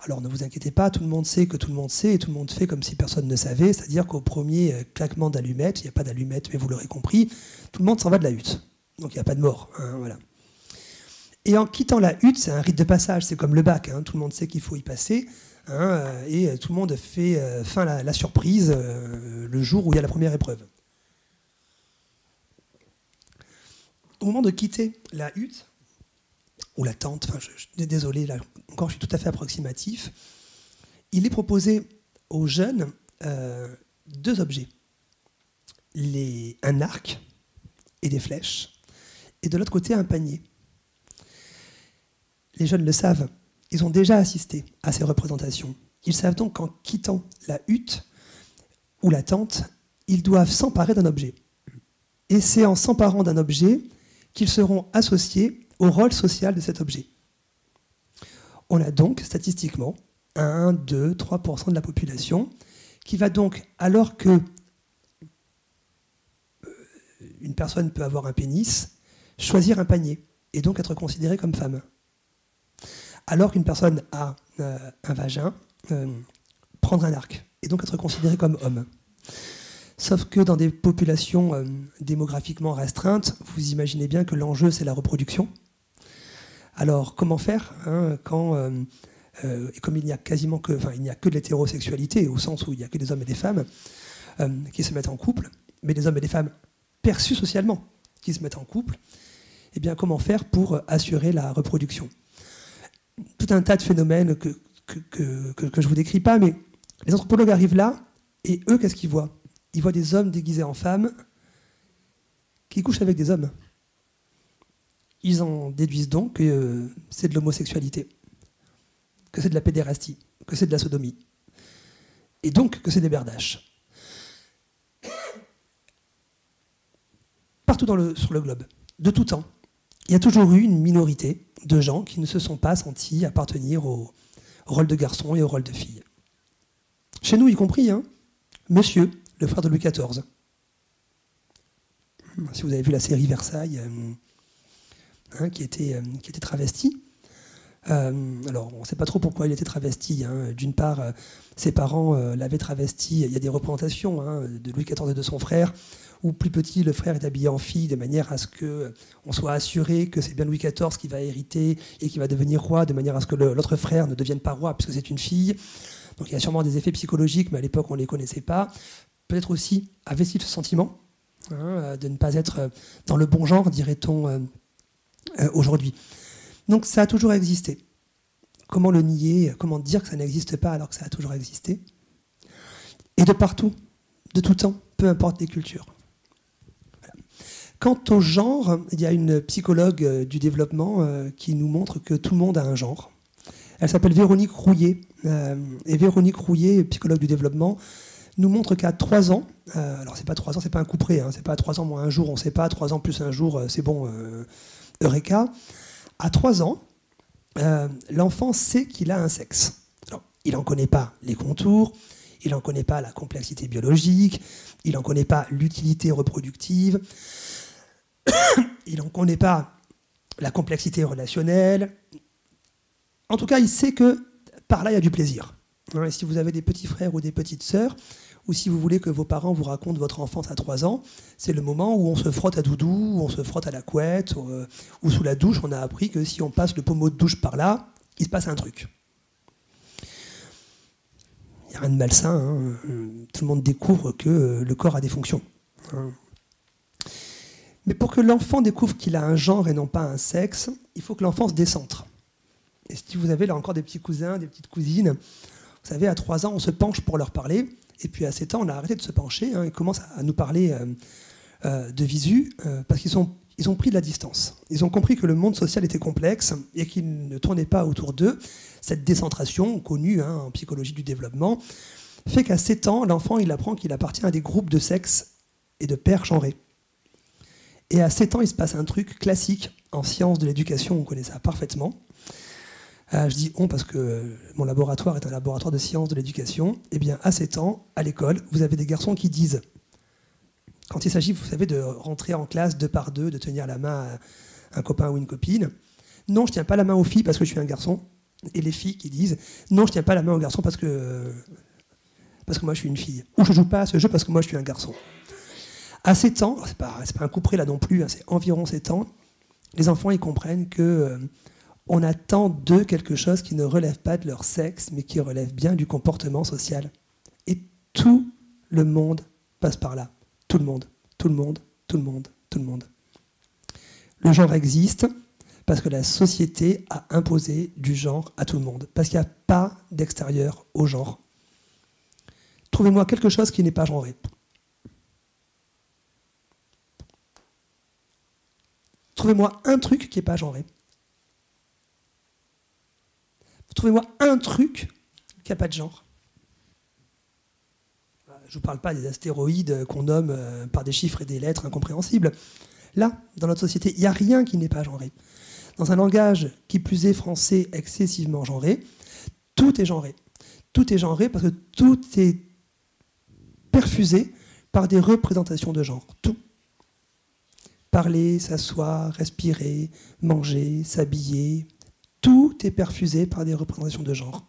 Alors ne vous inquiétez pas, tout le monde sait que tout le monde sait, et tout le monde fait comme si personne ne savait, c'est-à-dire qu'au premier claquement d'allumette, il n'y a pas d'allumette, mais vous l'aurez compris, tout le monde s'en va de la hutte. Donc il n'y a pas de mort. Voilà. Et en quittant la hutte, c'est un rite de passage, c'est comme le bac, tout le monde sait qu'il faut y passer, et tout le monde fait fin à la surprise le jour où il y a la première épreuve. Au moment de quitter la hutte, ou la tente, désolé, là encore je suis tout à fait approximatif, il est proposé aux jeunes deux objets. Un arc et des flèches, et de l'autre côté un panier. Les jeunes le savent, ils ont déjà assisté à ces représentations. Ils savent donc qu'en quittant la hutte ou la tente, ils doivent s'emparer d'un objet. Et c'est en s'emparant d'un objet qu'ils seront associés au rôle social de cet objet. On a donc statistiquement 1, 2, 3% de la population qui va donc, alors que une personne peut avoir un pénis, choisir un panier et donc être considérée comme femme. Alors qu'une personne a un vagin, prendre un arc et donc être considérée comme homme. Sauf que dans des populations démographiquement restreintes, vous imaginez bien que l'enjeu, c'est la reproduction. Alors, comment faire quand, et comme il n'y a quasiment que, il n'y a que de l'hétérosexualité, au sens où il n'y a que des hommes et des femmes qui se mettent en couple, mais des hommes et des femmes perçus socialement qui se mettent en couple, eh bien, comment faire pour assurer la reproduction? Tout un tas de phénomènes que je ne vous décris pas, mais les anthropologues arrivent là, et eux, qu'est-ce qu'ils voient? Ils voient des hommes déguisés en femmes qui couchent avec des hommes. Ils en déduisent donc que c'est de l'homosexualité, que c'est de la pédérastie, que c'est de la sodomie, et donc que c'est des berdaches. Partout sur le globe, de tout temps, il y a toujours eu une minorité de gens qui ne se sont pas sentis appartenir au rôle de garçon et au rôle de fille. Chez nous y compris, Monsieur, le frère de Louis XIV. Si vous avez vu la série Versailles, qui était travesti. Alors, on ne sait pas trop pourquoi il était travesti. D'une part, ses parents l'avaient travesti. Il y a des représentations de Louis XIV et de son frère, ou plus petit, le frère est habillé en fille de manière à ce qu'on soit assuré que c'est bien Louis XIV qui va hériter et qui va devenir roi, de manière à ce que l'autre frère ne devienne pas roi puisque c'est une fille. Donc il y a sûrement des effets psychologiques, mais à l'époque on ne les connaissait pas. Peut-être aussi avait-il ce sentiment de ne pas être dans le bon genre, dirait-on aujourd'hui. Donc ça a toujours existé. Comment le nier? Comment dire que ça n'existe pas alors que ça a toujours existé? Et de partout, de tout temps, peu importe les cultures. Voilà. Quant au genre, il y a une psychologue du développement qui nous montre que tout le monde a un genre. Elle s'appelle Véronique Rouillet. Et Véronique Rouillet, psychologue du développement, nous montre qu'à 3 ans, alors c'est pas 3 ans, c'est pas un coup près, c'est pas 3 ans moins un jour, on ne sait pas, 3 ans plus un jour, c'est bon, Eureka. À 3 ans, l'enfant sait qu'il a un sexe. Alors, il n'en connaît pas les contours, il n'en connaît pas la complexité biologique, il n'en connaît pas l'utilité reproductive, il n'en connaît pas la complexité relationnelle. En tout cas, il sait que par là, il y a du plaisir. Et si vous avez des petits frères ou des petites sœurs, ou si vous voulez que vos parents vous racontent votre enfance à 3 ans, c'est le moment où on se frotte à doudou, où on se frotte à la couette, ou sous la douche, on a appris que si on passe le pommeau de douche par là, il se passe un truc. Il n'y a rien de malsain, tout le monde découvre que le corps a des fonctions. Mais pour que l'enfant découvre qu'il a un genre et non pas un sexe, il faut que l'enfant se décentre. Et si vous avez là encore des petits cousins, des petites cousines, vous savez, à 3 ans, on se penche pour leur parler, et puis à 7 ans, on a arrêté de se pencher, ils commencent à nous parler de visu, parce qu'ils ont pris de la distance. Ils ont compris que le monde social était complexe et qu'il ne tournait pas autour d'eux. Cette décentration, connue en psychologie du développement, fait qu'à 7 ans, l'enfant, il apprend qu'il appartient à des groupes de sexe et de pairs genrés. Et à 7 ans, il se passe un truc classique en sciences de l'éducation, on connaît ça parfaitement. Je dis on parce que mon laboratoire est un laboratoire de sciences de l'éducation. Eh bien, à 7 ans, à l'école, vous avez des garçons qui disent, quand il s'agit, vous savez, de rentrer en classe 2 par 2, de tenir la main à un copain ou une copine, non, je ne tiens pas la main aux filles parce que je suis un garçon. Et les filles qui disent, non, je ne tiens pas la main aux garçons parce que moi je suis une fille. Ou je ne joue pas à ce jeu parce que moi je suis un garçon. À 7 ans, c'est pas un coup près là non plus, c'est environ 7 ans, les enfants ils comprennent que on attend d'eux quelque chose qui ne relève pas de leur sexe, mais qui relève bien du comportement social. Et tout le monde passe par là. Tout le monde, tout le monde, tout le monde, tout le monde. Le genre existe parce que la société a imposé du genre à tout le monde. Parce qu'il n'y a pas d'extérieur au genre. Trouvez-moi quelque chose qui n'est pas genré. Trouvez-moi un truc qui n'est pas genré. Trouvez-moi un truc qui n'a pas de genre. Je ne vous parle pas des astéroïdes qu'on nomme par des chiffres et des lettres incompréhensibles. Là, dans notre société, il n'y a rien qui n'est pas genré. Dans un langage qui plus est français excessivement genré, tout est genré. Tout est genré parce que tout est perfusé par des représentations de genre. Tout. Parler, s'asseoir, respirer, manger, s'habiller, tout est perfusé par des représentations de genre.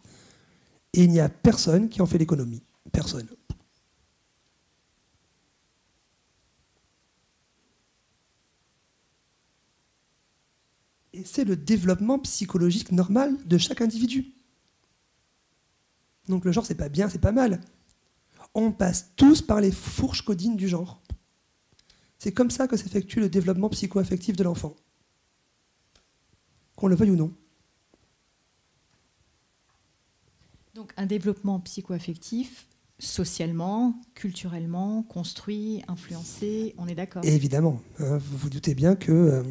Et il n'y a personne qui en fait l'économie. Personne. Et c'est le développement psychologique normal de chaque individu. Donc le genre, c'est pas bien, c'est pas mal. On passe tous par les fourches codines du genre. C'est comme ça que s'effectue le développement psycho-affectif de l'enfant. Qu'on le veuille ou non. Donc un développement psycho-affectif, socialement, culturellement, construit, influencé, on est d'accord. Et évidemment, vous vous doutez bien que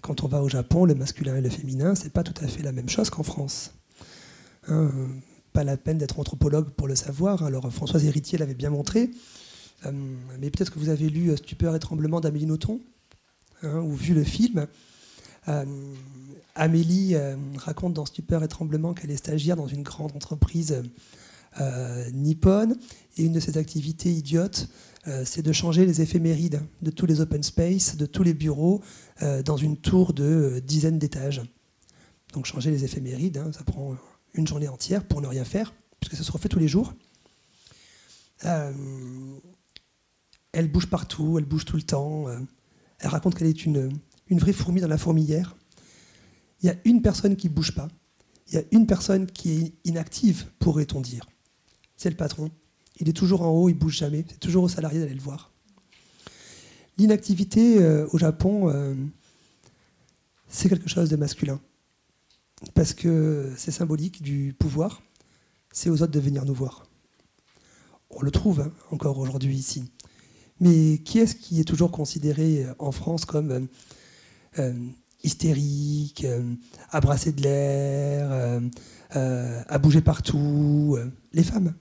quand on va au Japon, le masculin et le féminin, c'est pas tout à fait la même chose qu'en France. Pas la peine d'être anthropologue pour le savoir. Alors Françoise Héritier l'avait bien montré, mais peut-être que vous avez lu Stupeur et tremblement d'Amélie Nothomb, ou vu le film. Amélie raconte dans Stupeur et tremblement qu'elle est stagiaire dans une grande entreprise nippone, et une de ses activités idiotes, c'est de changer les éphémérides de tous les open space, de tous les bureaux, dans une tour de dizaines d'étages. Donc changer les éphémérides, ça prend une journée entière pour ne rien faire, puisque ça se refait tous les jours. Elle bouge partout, elle bouge tout le temps. Elle raconte qu'elle est une vraie fourmi dans la fourmilière. Il y a une personne qui ne bouge pas. Il y a une personne qui est inactive, pourrait-on dire. C'est le patron. Il est toujours en haut, il ne bouge jamais. C'est toujours aux salariés d'aller le voir. L'inactivité au Japon, c'est quelque chose de masculin. Parce que c'est symbolique du pouvoir. C'est aux autres de venir nous voir. On le trouve encore aujourd'hui ici. Mais qui est-ce qui est toujours considéré en France comme hystérique, à brasser de l'air, à bouger partout? Les femmes.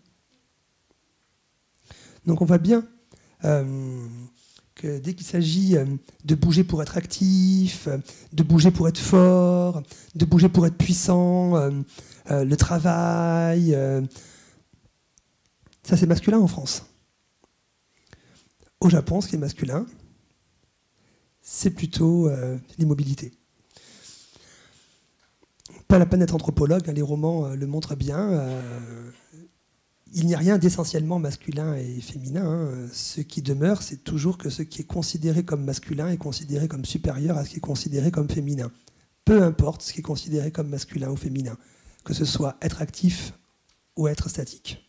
Donc on voit bien que dès qu'il s'agit de bouger pour être actif, de bouger pour être fort, de bouger pour être puissant, le travail, ça c'est masculin en France. Au Japon, ce qui est masculin, c'est plutôt l'immobilité. Pas la peine d'être anthropologue, les romans le montrent bien. Il n'y a rien d'essentiellement masculin et féminin. Ce qui demeure, c'est toujours que ce qui est considéré comme masculin est considéré comme supérieur à ce qui est considéré comme féminin. Peu importe ce qui est considéré comme masculin ou féminin, que ce soit être actif ou être statique.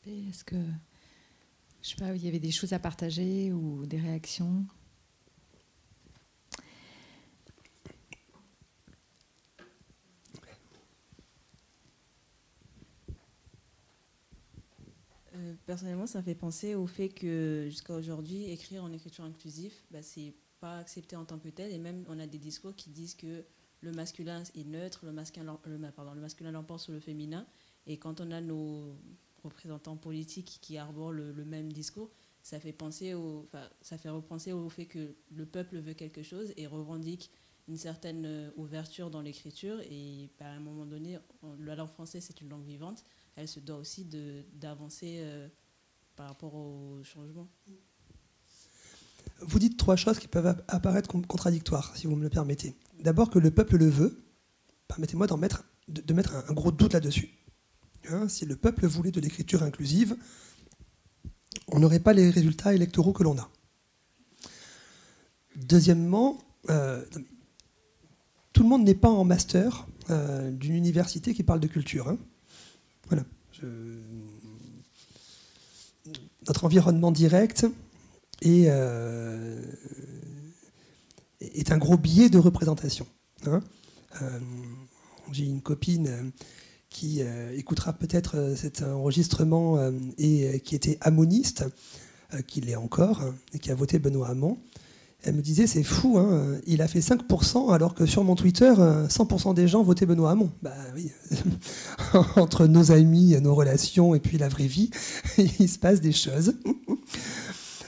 Est-ce que, je sais pas, il y avait des choses à partager ou des réactions? Personnellement, ça fait penser au fait que jusqu'à aujourd'hui, écrire en écriture inclusive, c'est pas accepté en tant que tel. Et même, on a des discours qui disent que le masculin est neutre, le masculin l'emporte sur le féminin. Et quand on a nos représentants politiques qui arborent le même discours, ça fait repenser au fait que le peuple veut quelque chose et revendique une certaine ouverture dans l'écriture. Et à un moment donné, la langue française, c'est une langue vivante. Elle se doit aussi d'avancer par rapport au changement. Vous dites 3 choses qui peuvent apparaître contradictoires, si vous me le permettez. D'abord, que le peuple le veut. Permettez-moi de mettre un gros doute là-dessus. Si le peuple voulait de l'écriture inclusive, on n'aurait pas les résultats électoraux que l'on a. Deuxièmement, tout le monde n'est pas en master d'une université qui parle de culture. Voilà. Notre environnement direct est un gros biais de représentation. J'ai une copine qui écoutera peut-être cet enregistrement et qui était amoniste, qui l'est encore, et qui a voté Benoît Hamon. Elle me disait, c'est fou, il a fait 5% alors que sur mon Twitter, 100% des gens votaient Benoît Hamon. Bah oui, entre nos amis, nos relations et puis la vraie vie, il se passe des choses.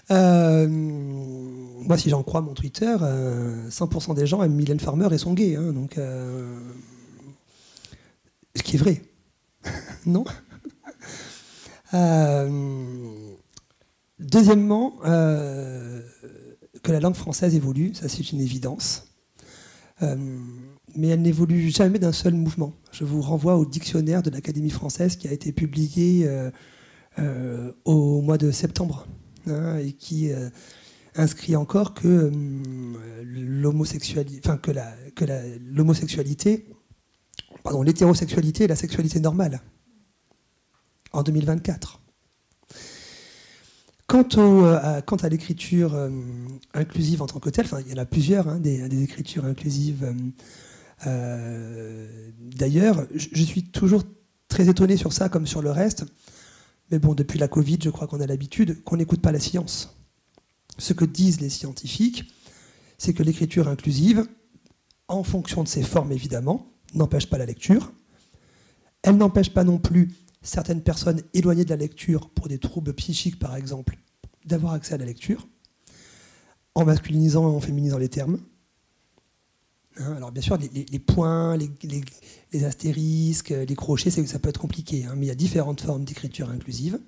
Moi, si j'en crois mon Twitter, 100% des gens aiment Mylène Farmer et sont gays. Donc, ce qui est vrai. Non. Deuxièmement, que la langue française évolue, ça c'est une évidence. Mais elle n'évolue jamais d'un seul mouvement. Je vous renvoie au dictionnaire de l'Académie française qui a été publié au mois de septembre et qui inscrit encore que l'hétérosexualité est la sexualité normale en 2024. Quant à l'écriture inclusive en tant que telle, il y en a plusieurs, des écritures inclusives. D'ailleurs, je suis toujours très étonné sur ça, comme sur le reste. Mais bon, depuis la Covid, je crois qu'on a l'habitude qu'on n'écoute pas la science. Ce que disent les scientifiques, c'est que l'écriture inclusive, en fonction de ses formes évidemment, n'empêche pas la lecture. Elle n'empêche pas non plus certaines personnes éloignées de la lecture, pour des troubles psychiques par exemple, d'avoir accès à la lecture, en masculinisant et en féminisant les termes. Alors bien sûr, les points, les astérisques, les crochets, ça peut être compliqué, mais il y a différentes formes d'écriture inclusive.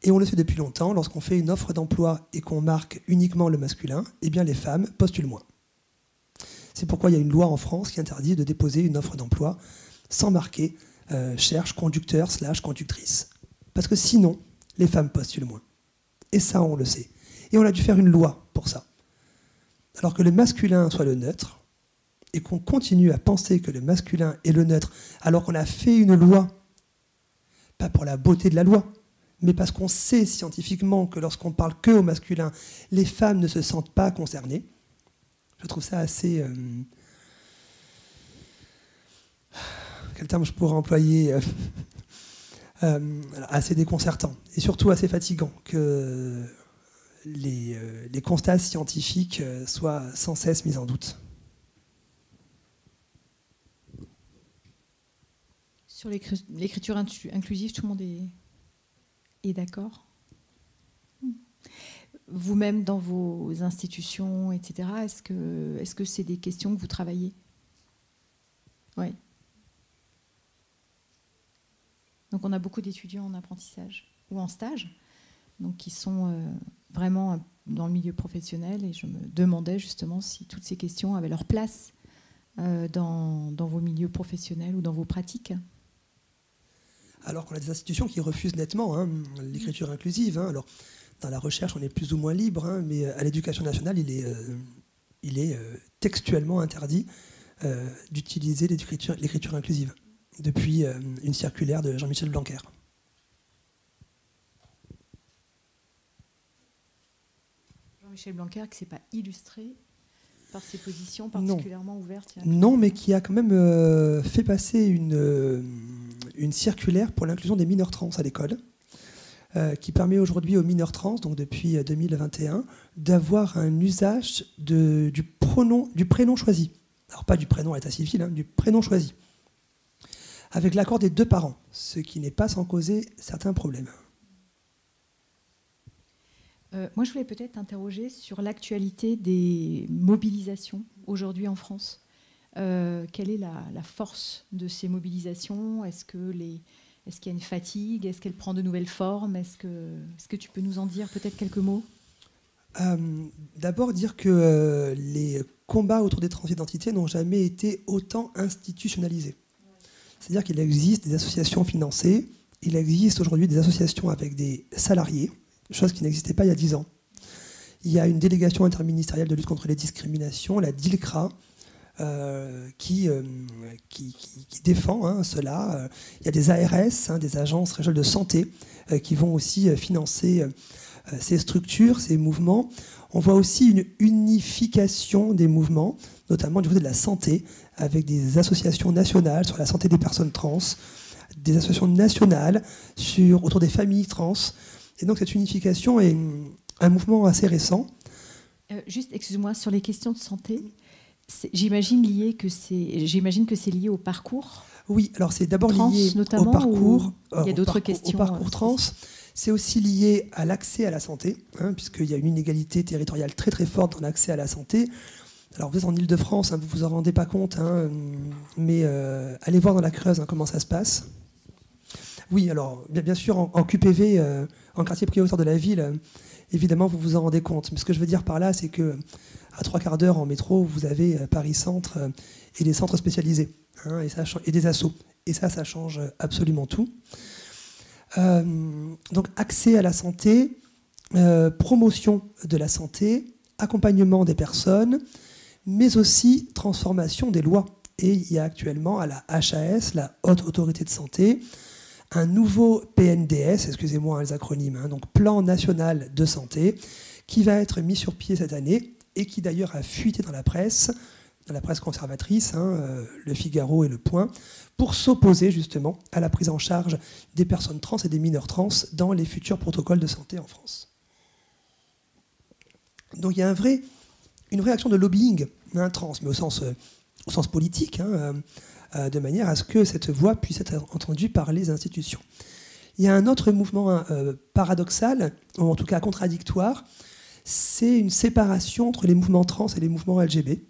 Et on le sait depuis longtemps, lorsqu'on fait une offre d'emploi et qu'on marque uniquement le masculin, eh bien les femmes postulent moins. C'est pourquoi il y a une loi en France qui interdit de déposer une offre d'emploi sans marquer cherche conducteur / conductrice. Parce que sinon, les femmes postulent moins. Et ça, on le sait. Et on a dû faire une loi pour ça. Alors que le masculin soit le neutre, et qu'on continue à penser que le masculin est le neutre, alors qu'on a fait une loi, pas pour la beauté de la loi, mais parce qu'on sait scientifiquement que lorsqu'on parle que au masculin, les femmes ne se sentent pas concernées. Je trouve ça assez... quel terme je pourrais employer assez déconcertant, et surtout assez fatigant que les constats scientifiques soient sans cesse mis en doute. Sur l'écriture inclusive, tout le monde est d'accord. Vous-même, dans vos institutions, etc., est-ce que c'est des questions que vous travaillez? Oui. Donc on a beaucoup d'étudiants en apprentissage ou en stage, donc qui sont vraiment dans le milieu professionnel, et je me demandais justement si toutes ces questions avaient leur place dans vos milieux professionnels ou dans vos pratiques. Alors qu'on a des institutions qui refusent nettement l'écriture inclusive. Alors, dans la recherche, on est plus ou moins libre, mais à l'éducation nationale, il est textuellement interdit d'utiliser l'écriture inclusive, depuis une circulaire de Jean-Michel Blanquer. Jean-Michel Blanquer, qui ne s'est pas illustré par ses positions particulièrement ouvertes. Non, mais qui a quand même fait passer une circulaire pour l'inclusion des mineurs trans à l'école, qui permet aujourd'hui aux mineurs trans, donc depuis 2021, d'avoir un usage du prénom choisi. Alors pas du prénom à l'état civil, du prénom choisi, avec l'accord des deux parents, ce qui n'est pas sans causer certains problèmes. Moi, je voulais peut-être interroger sur l'actualité des mobilisations aujourd'hui en France. Quelle est la force de ces mobilisations? Est-ce qu'il y a une fatigue? Est-ce qu'elle prend de nouvelles formes? Est-ce que tu peux nous en dire peut-être quelques mots? D'abord, dire que les combats autour des transidentités n'ont jamais été autant institutionnalisés. C'est-à-dire qu'il existe des associations financées, il existe aujourd'hui des associations avec des salariés, chose qui n'existait pas il y a 10 ans. Il y a une délégation interministérielle de lutte contre les discriminations, la DILCRA, qui défend cela. Il y a des ARS, des agences régionales de santé, qui vont aussi financer ces structures, ces mouvements. On voit aussi une unification des mouvements, notamment du côté de la santé, avec des associations nationales sur la santé des personnes trans, des associations nationales autour des familles trans. Et donc cette unification est un mouvement assez récent. Juste, excuse-moi, sur les questions de santé, j'imagine que c'est lié au parcours. Oui, alors c'est d'abord lié au parcours. Il y a d'autres questions. Au parcours trans. C'est aussi lié à l'accès à la santé, puisqu'il y a une inégalité territoriale très très forte dans l'accès à la santé. Alors vous êtes en Ile-de-France, vous ne vous en rendez pas compte, mais allez voir dans la Creuse comment ça se passe. Oui, alors bien sûr, en QPV, en quartier prioritaire de la ville, évidemment, vous vous en rendez compte. Mais ce que je veux dire par là, c'est qu'à 3/4 d'heure en métro, vous avez Paris Centre et des centres spécialisés, et des assos. Et ça change absolument tout. Donc, accès à la santé, promotion de la santé, accompagnement des personnes, mais aussi transformation des lois. Et il y a actuellement à la HAS, la Haute Autorité de Santé, un nouveau PNDS, excusez-moi les acronymes, donc Plan National de Santé, qui va être mis sur pied cette année et qui d'ailleurs a fuité dans la presse conservatrice, Le Figaro et Le Point, pour s'opposer justement à la prise en charge des personnes trans et des mineurs trans dans les futurs protocoles de santé en France. Donc il y a une vraie action de lobbying trans, mais au sens politique, de manière à ce que cette voix puisse être entendue par les institutions. Il y a un autre mouvement paradoxal, ou en tout cas contradictoire, c'est une séparation entre les mouvements trans et les mouvements LGB.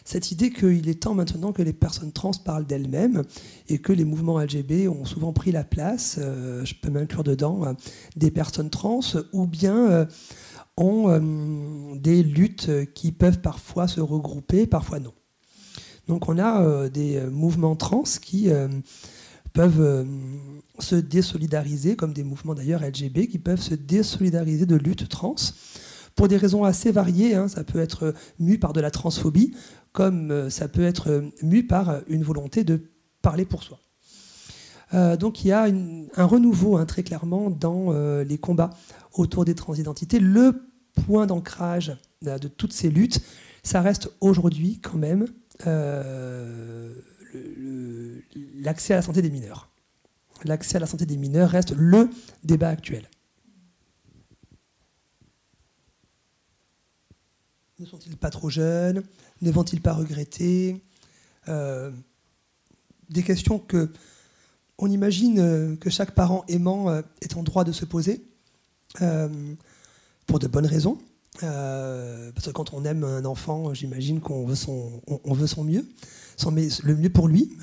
Cette idée qu'il est temps maintenant que les personnes trans parlent d'elles-mêmes et que les mouvements LGB ont souvent pris la place, je peux m'inclure dedans, des personnes trans, ou bien ont des luttes qui peuvent parfois se regrouper, parfois non. Donc on a des mouvements trans qui peuvent se désolidariser, comme des mouvements d'ailleurs LGB qui peuvent se désolidariser de luttes trans pour des raisons assez variées. Ça peut être mu par de la transphobie, comme ça peut être mu par une volonté de parler pour soi. Donc il y a un renouveau très clairement dans les combats autour des transidentités. Le point d'ancrage de toutes ces luttes, ça reste aujourd'hui quand même l'accès à la santé des mineurs. L'accès à la santé des mineurs reste le débat actuel. Ne sont-ils pas trop jeunes? Ne vont-ils pas regretter? Des questions que on imagine que chaque parent aimant est en droit de se poser, pour de bonnes raisons. Parce que quand on aime un enfant, j'imagine qu'on veut son mieux, le mieux pour lui.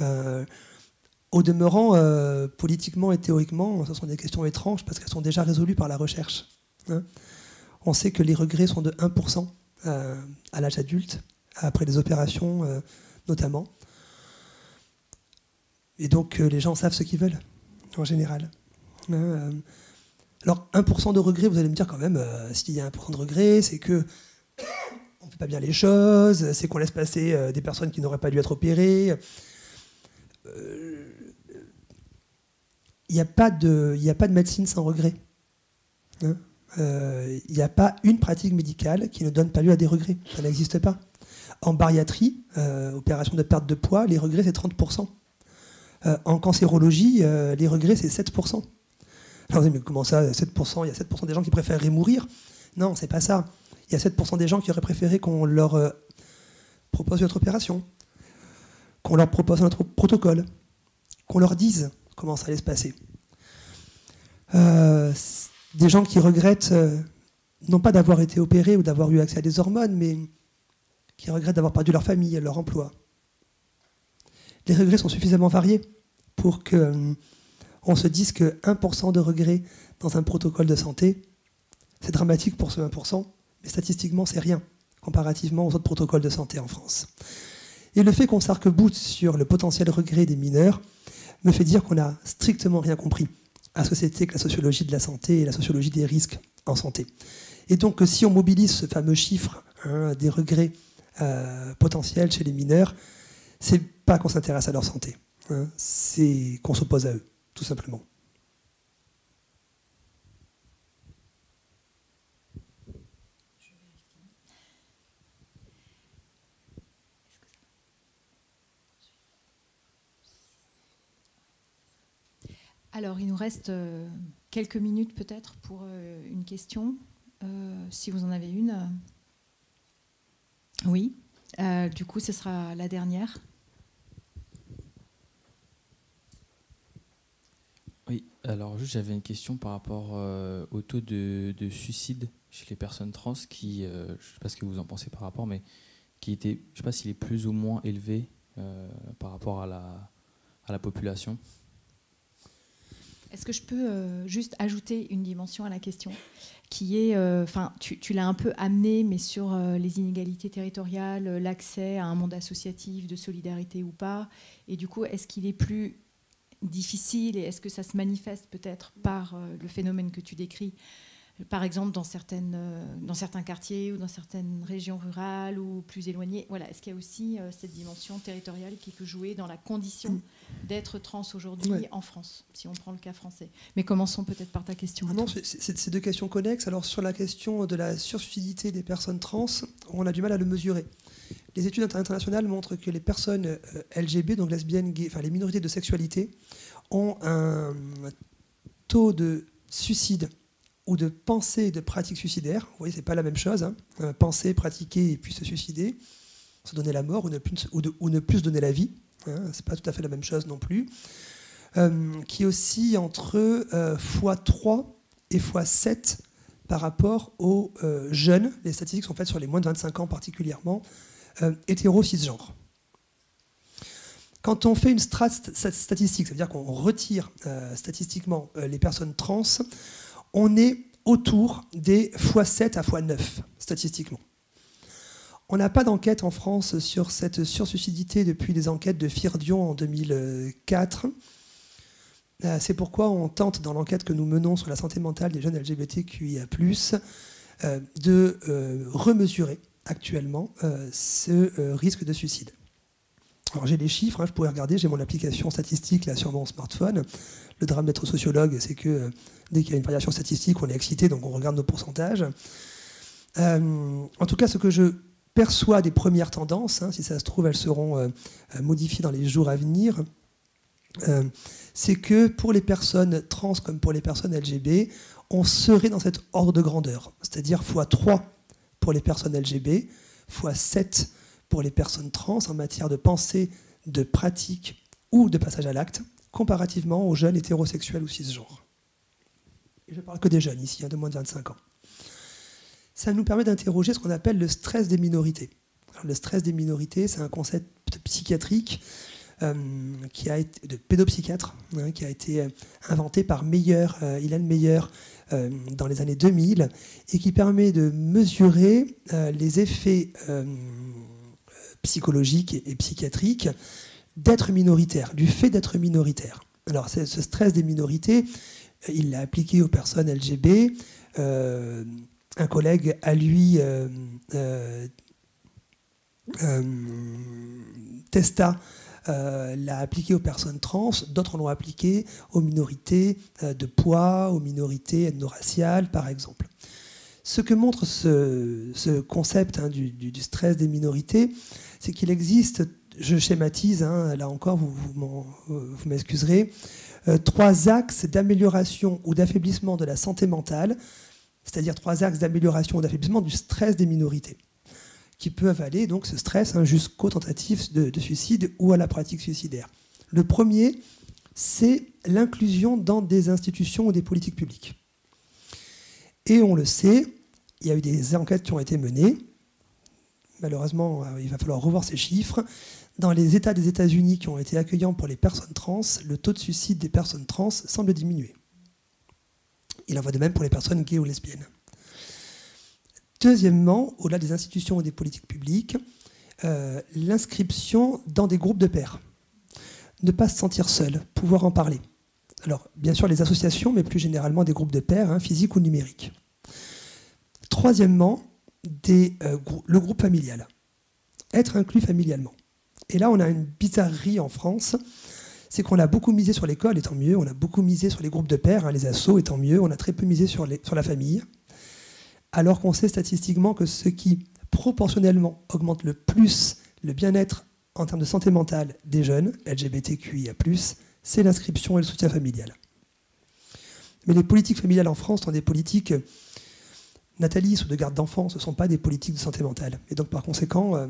Au demeurant, politiquement et théoriquement, ce sont des questions étranges parce qu'elles sont déjà résolues par la recherche. On sait que les regrets sont de 1% à l'âge adulte, après les opérations notamment. Et donc les gens savent ce qu'ils veulent, en général. Alors 1% de regret, vous allez me dire quand même, s'il y a 1% de regret, c'est que on ne fait pas bien les choses, c'est qu'on laisse passer des personnes qui n'auraient pas dû être opérées. Il n'y a pas de médecine sans regret. Il n'y a pas une pratique médicale qui ne donne pas lieu à des regrets. Ça n'existe pas. En bariatrie, opération de perte de poids, les regrets, c'est 30%. En cancérologie, les regrets, c'est 7%. Alors vous dites, mais comment ça, 7%? Il y a 7% des gens qui préféreraient mourir? Non, c'est pas ça. Il y a 7% des gens qui auraient préféré qu'on leur propose une autre opération, qu'on leur propose un autre protocole, qu'on leur dise comment ça allait se passer. Des gens qui regrettent, non pas d'avoir été opérés ou d'avoir eu accès à des hormones, mais qui regrettent d'avoir perdu leur famille, leur emploi. Les regrets sont suffisamment variés pour qu'on se dise que 1% de regrets dans un protocole de santé, c'est dramatique pour ce 1%, mais statistiquement, c'est rien, comparativement aux autres protocoles de santé en France. Et le fait qu'on s'arc-boute sur le potentiel regret des mineurs me fait dire qu'on n'a strictement rien compris à ce que c'était que la sociologie de la santé et la sociologie des risques en santé. Et donc, si on mobilise ce fameux chiffre des regrets potentiels chez les mineurs, c'est pas qu'on s'intéresse à leur santé, c'est qu'on s'oppose à eux, tout simplement. Alors, il nous reste quelques minutes peut-être pour une question, si vous en avez une. Oui, du coup, ce sera la dernière. Oui, alors juste j'avais une question par rapport au taux de suicide chez les personnes trans qui, je ne sais pas ce que vous en pensez par rapport, mais qui était, je ne sais pas s'il est plus ou moins élevé par rapport à la population. Est-ce que je peux juste ajouter une dimension à la question qui est, tu l'as un peu amené, mais sur les inégalités territoriales, l'accès à un monde associatif de solidarité ou pas, et du coup, est-ce qu'il est plus difficile et est-ce que ça se manifeste peut-être par le phénomène que tu décris, par exemple dans certains quartiers ou dans certaines régions rurales ou plus éloignées. Voilà, est-ce qu'il y a aussi cette dimension territoriale qui peut jouer dans la condition d'être trans aujourd'hui en France, si on prend le cas français? Mais commençons peut-être par ta question. Non, c'est deux questions connexes. Alors sur la question de la sursuicidité des personnes trans, on a du mal à le mesurer. Les études internationales montrent que les personnes LGB, donc lesbiennes, gays, enfin les minorités de sexualité, ont un taux de suicide ou de pensée et de pratique suicidaire. Vous voyez, c'est pas la même chose. Penser, pratiquer et puis se suicider, se donner la mort ou ne plus se donner la vie. C'est pas tout à fait la même chose non plus. Qui oscille entre x3 et x7 par rapport aux jeunes. Les statistiques sont faites sur les moins de 25 ans particulièrement, hétéro-cisgenres. Quand on fait une statistique, c'est-à-dire qu'on retire statistiquement les personnes trans, on est autour des x7 à x9, statistiquement. On n'a pas d'enquête en France sur cette sursuicidité depuis les enquêtes de Firdion en 2004. C'est pourquoi on tente, dans l'enquête que nous menons sur la santé mentale des jeunes LGBTQIA+, de remesurer actuellement ce risque de suicide. Alors j'ai les chiffres, je pourrais regarder, j'ai mon application statistique là, sur mon smartphone. Le drame d'être sociologue, c'est que dès qu'il y a une variation statistique, on est excité, donc on regarde nos pourcentages. En tout cas, ce que je perçois des premières tendances, si ça se trouve, elles seront modifiées dans les jours à venir, c'est que pour les personnes trans comme pour les personnes LGB, on serait dans cet ordre de grandeur, c'est-à-dire x3 pour les personnes LGB, x7 pour les personnes trans en matière de pensée, de pratique ou de passage à l'acte, comparativement aux jeunes hétérosexuels ou cisgenres. Et je ne parle que des jeunes ici, de moins de 25 ans. Ça nous permet d'interroger ce qu'on appelle le stress des minorités. Alors, le stress des minorités, c'est un concept psychiatrique qui a été, de pédopsychiatre, qui a été inventé par Ilan Meyer dans les années 2000 et qui permet de mesurer les effets psychologiques et psychiatriques d'être minoritaire, du fait d'être minoritaire. Alors ce stress des minorités, il l'a appliqué aux personnes LGB. Un collègue à lui Testa l'a appliqué aux personnes trans, d'autres l'ont appliqué aux minorités de poids, aux minorités ethno-raciales, par exemple. Ce que montre ce concept du stress des minorités, c'est qu'il existe, je schématise, là encore, vous m'excuserez, 3 axes d'amélioration ou d'affaiblissement de la santé mentale, c'est-à-dire 3 axes d'amélioration ou d'affaiblissement du stress des minorités, qui peuvent aller, donc, ce stress, jusqu'aux tentatives de suicide ou à la pratique suicidaire. Le premier, c'est l'inclusion dans des institutions ou des politiques publiques. Et on le sait, il y a eu des enquêtes qui ont été menées. Malheureusement, il va falloir revoir ces chiffres. Dans les États des États-Unis qui ont été accueillants pour les personnes trans, le taux de suicide des personnes trans semble diminuer. Il en va de même pour les personnes gays ou lesbiennes. Deuxièmement, au-delà des institutions ou des politiques publiques, l'inscription dans des groupes de pairs. Ne pas se sentir seul, pouvoir en parler. Alors, bien sûr, les associations, mais plus généralement des groupes de pairs, physiques ou numériques. Troisièmement, le groupe familial. Être inclus familialement. Et là, on a une bizarrerie en France, c'est qu'on a beaucoup misé sur l'école, et tant mieux, on a beaucoup misé sur les groupes de pairs, les assos, et tant mieux, on a très peu misé sur la famille, alors qu'on sait statistiquement que ce qui, proportionnellement, augmente le plus le bien-être en termes de santé mentale des jeunes, LGBTQIA+, c'est l'inscription et le soutien familial. Mais les politiques familiales en France sont des politiques natalistes ou de garde d'enfants, ce ne sont pas des politiques de santé mentale. Et donc, par conséquent,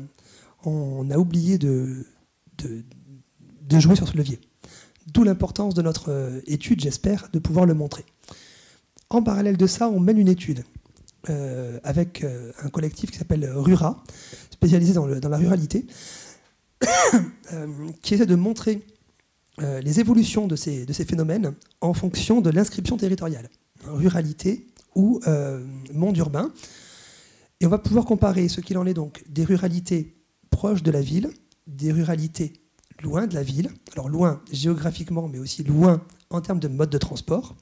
on a oublié de jouer sur ce levier. D'où l'importance de notre étude, j'espère, de pouvoir le montrer. En parallèle de ça, on mène une étude avec un collectif qui s'appelle Rura, spécialisé dans la ruralité, qui essaie de montrer les évolutions de ces phénomènes en fonction de l'inscription territoriale, ruralité ou monde urbain. Et on va pouvoir comparer ce qu'il en est donc des ruralités proches de la ville, des ruralités loin de la ville, alors loin géographiquement, mais aussi loin en termes de mode de transport.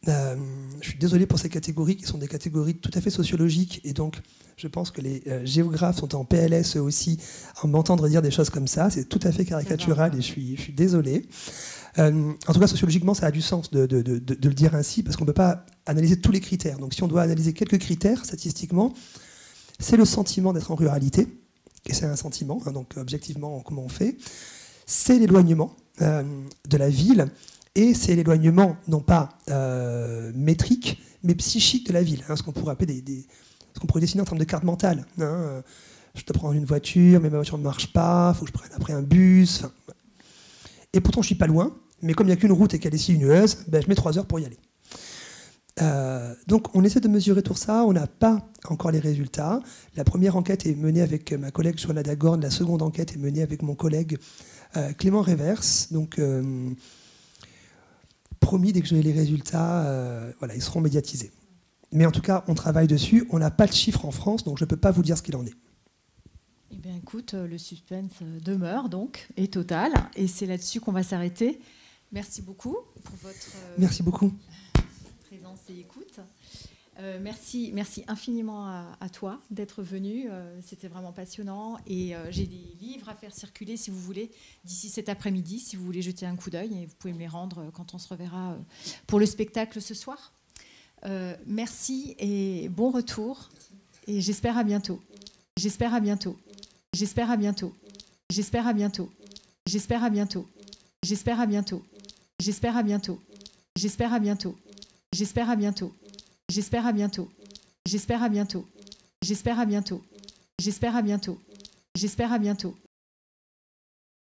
Je suis désolé pour ces catégories qui sont des catégories tout à fait sociologiques, et donc je pense que les géographes sont en PLS eux aussi en m'entendre dire des choses comme ça. C'est tout à fait caricatural et je suis désolé. En tout cas, sociologiquement, ça a du sens de le dire ainsi, parce qu'on ne peut pas analyser tous les critères. Donc si on doit analyser quelques critères, statistiquement, c'est le sentiment d'être en ruralité, et c'est un sentiment, donc objectivement, comment on fait. C'est l'éloignement de la ville, et c'est l'éloignement, non pas métrique, mais psychique de la ville, ce qu'on pourrait appeler ce qu'on pourrait dessiner en termes de carte mentale. Je dois prendre une voiture, mais ma voiture ne marche pas, il faut que je prenne après un bus. Et pourtant, je ne suis pas loin, mais comme il n'y a qu'une route et qu'elle est sinueuse, je mets 3 heures pour y aller. Donc on essaie de mesurer tout ça, on n'a pas encore les résultats. La première enquête est menée avec ma collègue Joanna Dagorn, la seconde enquête est menée avec mon collègue Clément Révers. Donc promis, dès que j'aurai les résultats, voilà, ils seront médiatisés. Mais en tout cas, on travaille dessus. On n'a pas de chiffres en France, donc je ne peux pas vous dire ce qu'il en est. Eh bien, écoute, le suspense demeure donc, est total. Et c'est là-dessus qu'on va s'arrêter. Merci beaucoup pour votre Merci beaucoup. présence et écoute. Merci infiniment à toi d'être venu. C'était vraiment passionnant. Et j'ai des livres à faire circuler, si vous voulez, d'ici cet après-midi, si vous voulez jeter un coup d'œil. Et vous pouvez me les rendre quand on se reverra pour le spectacle ce soir. Merci et bon retour. Et j'espère à bientôt. J'espère à bientôt. J'espère à bientôt. J'espère à bientôt. J'espère à bientôt. J'espère à bientôt. J'espère à bientôt. J'espère à bientôt. J'espère à bientôt. J'espère à bientôt. J'espère à bientôt. J'espère à bientôt. J'espère à bientôt. J'espère à bientôt.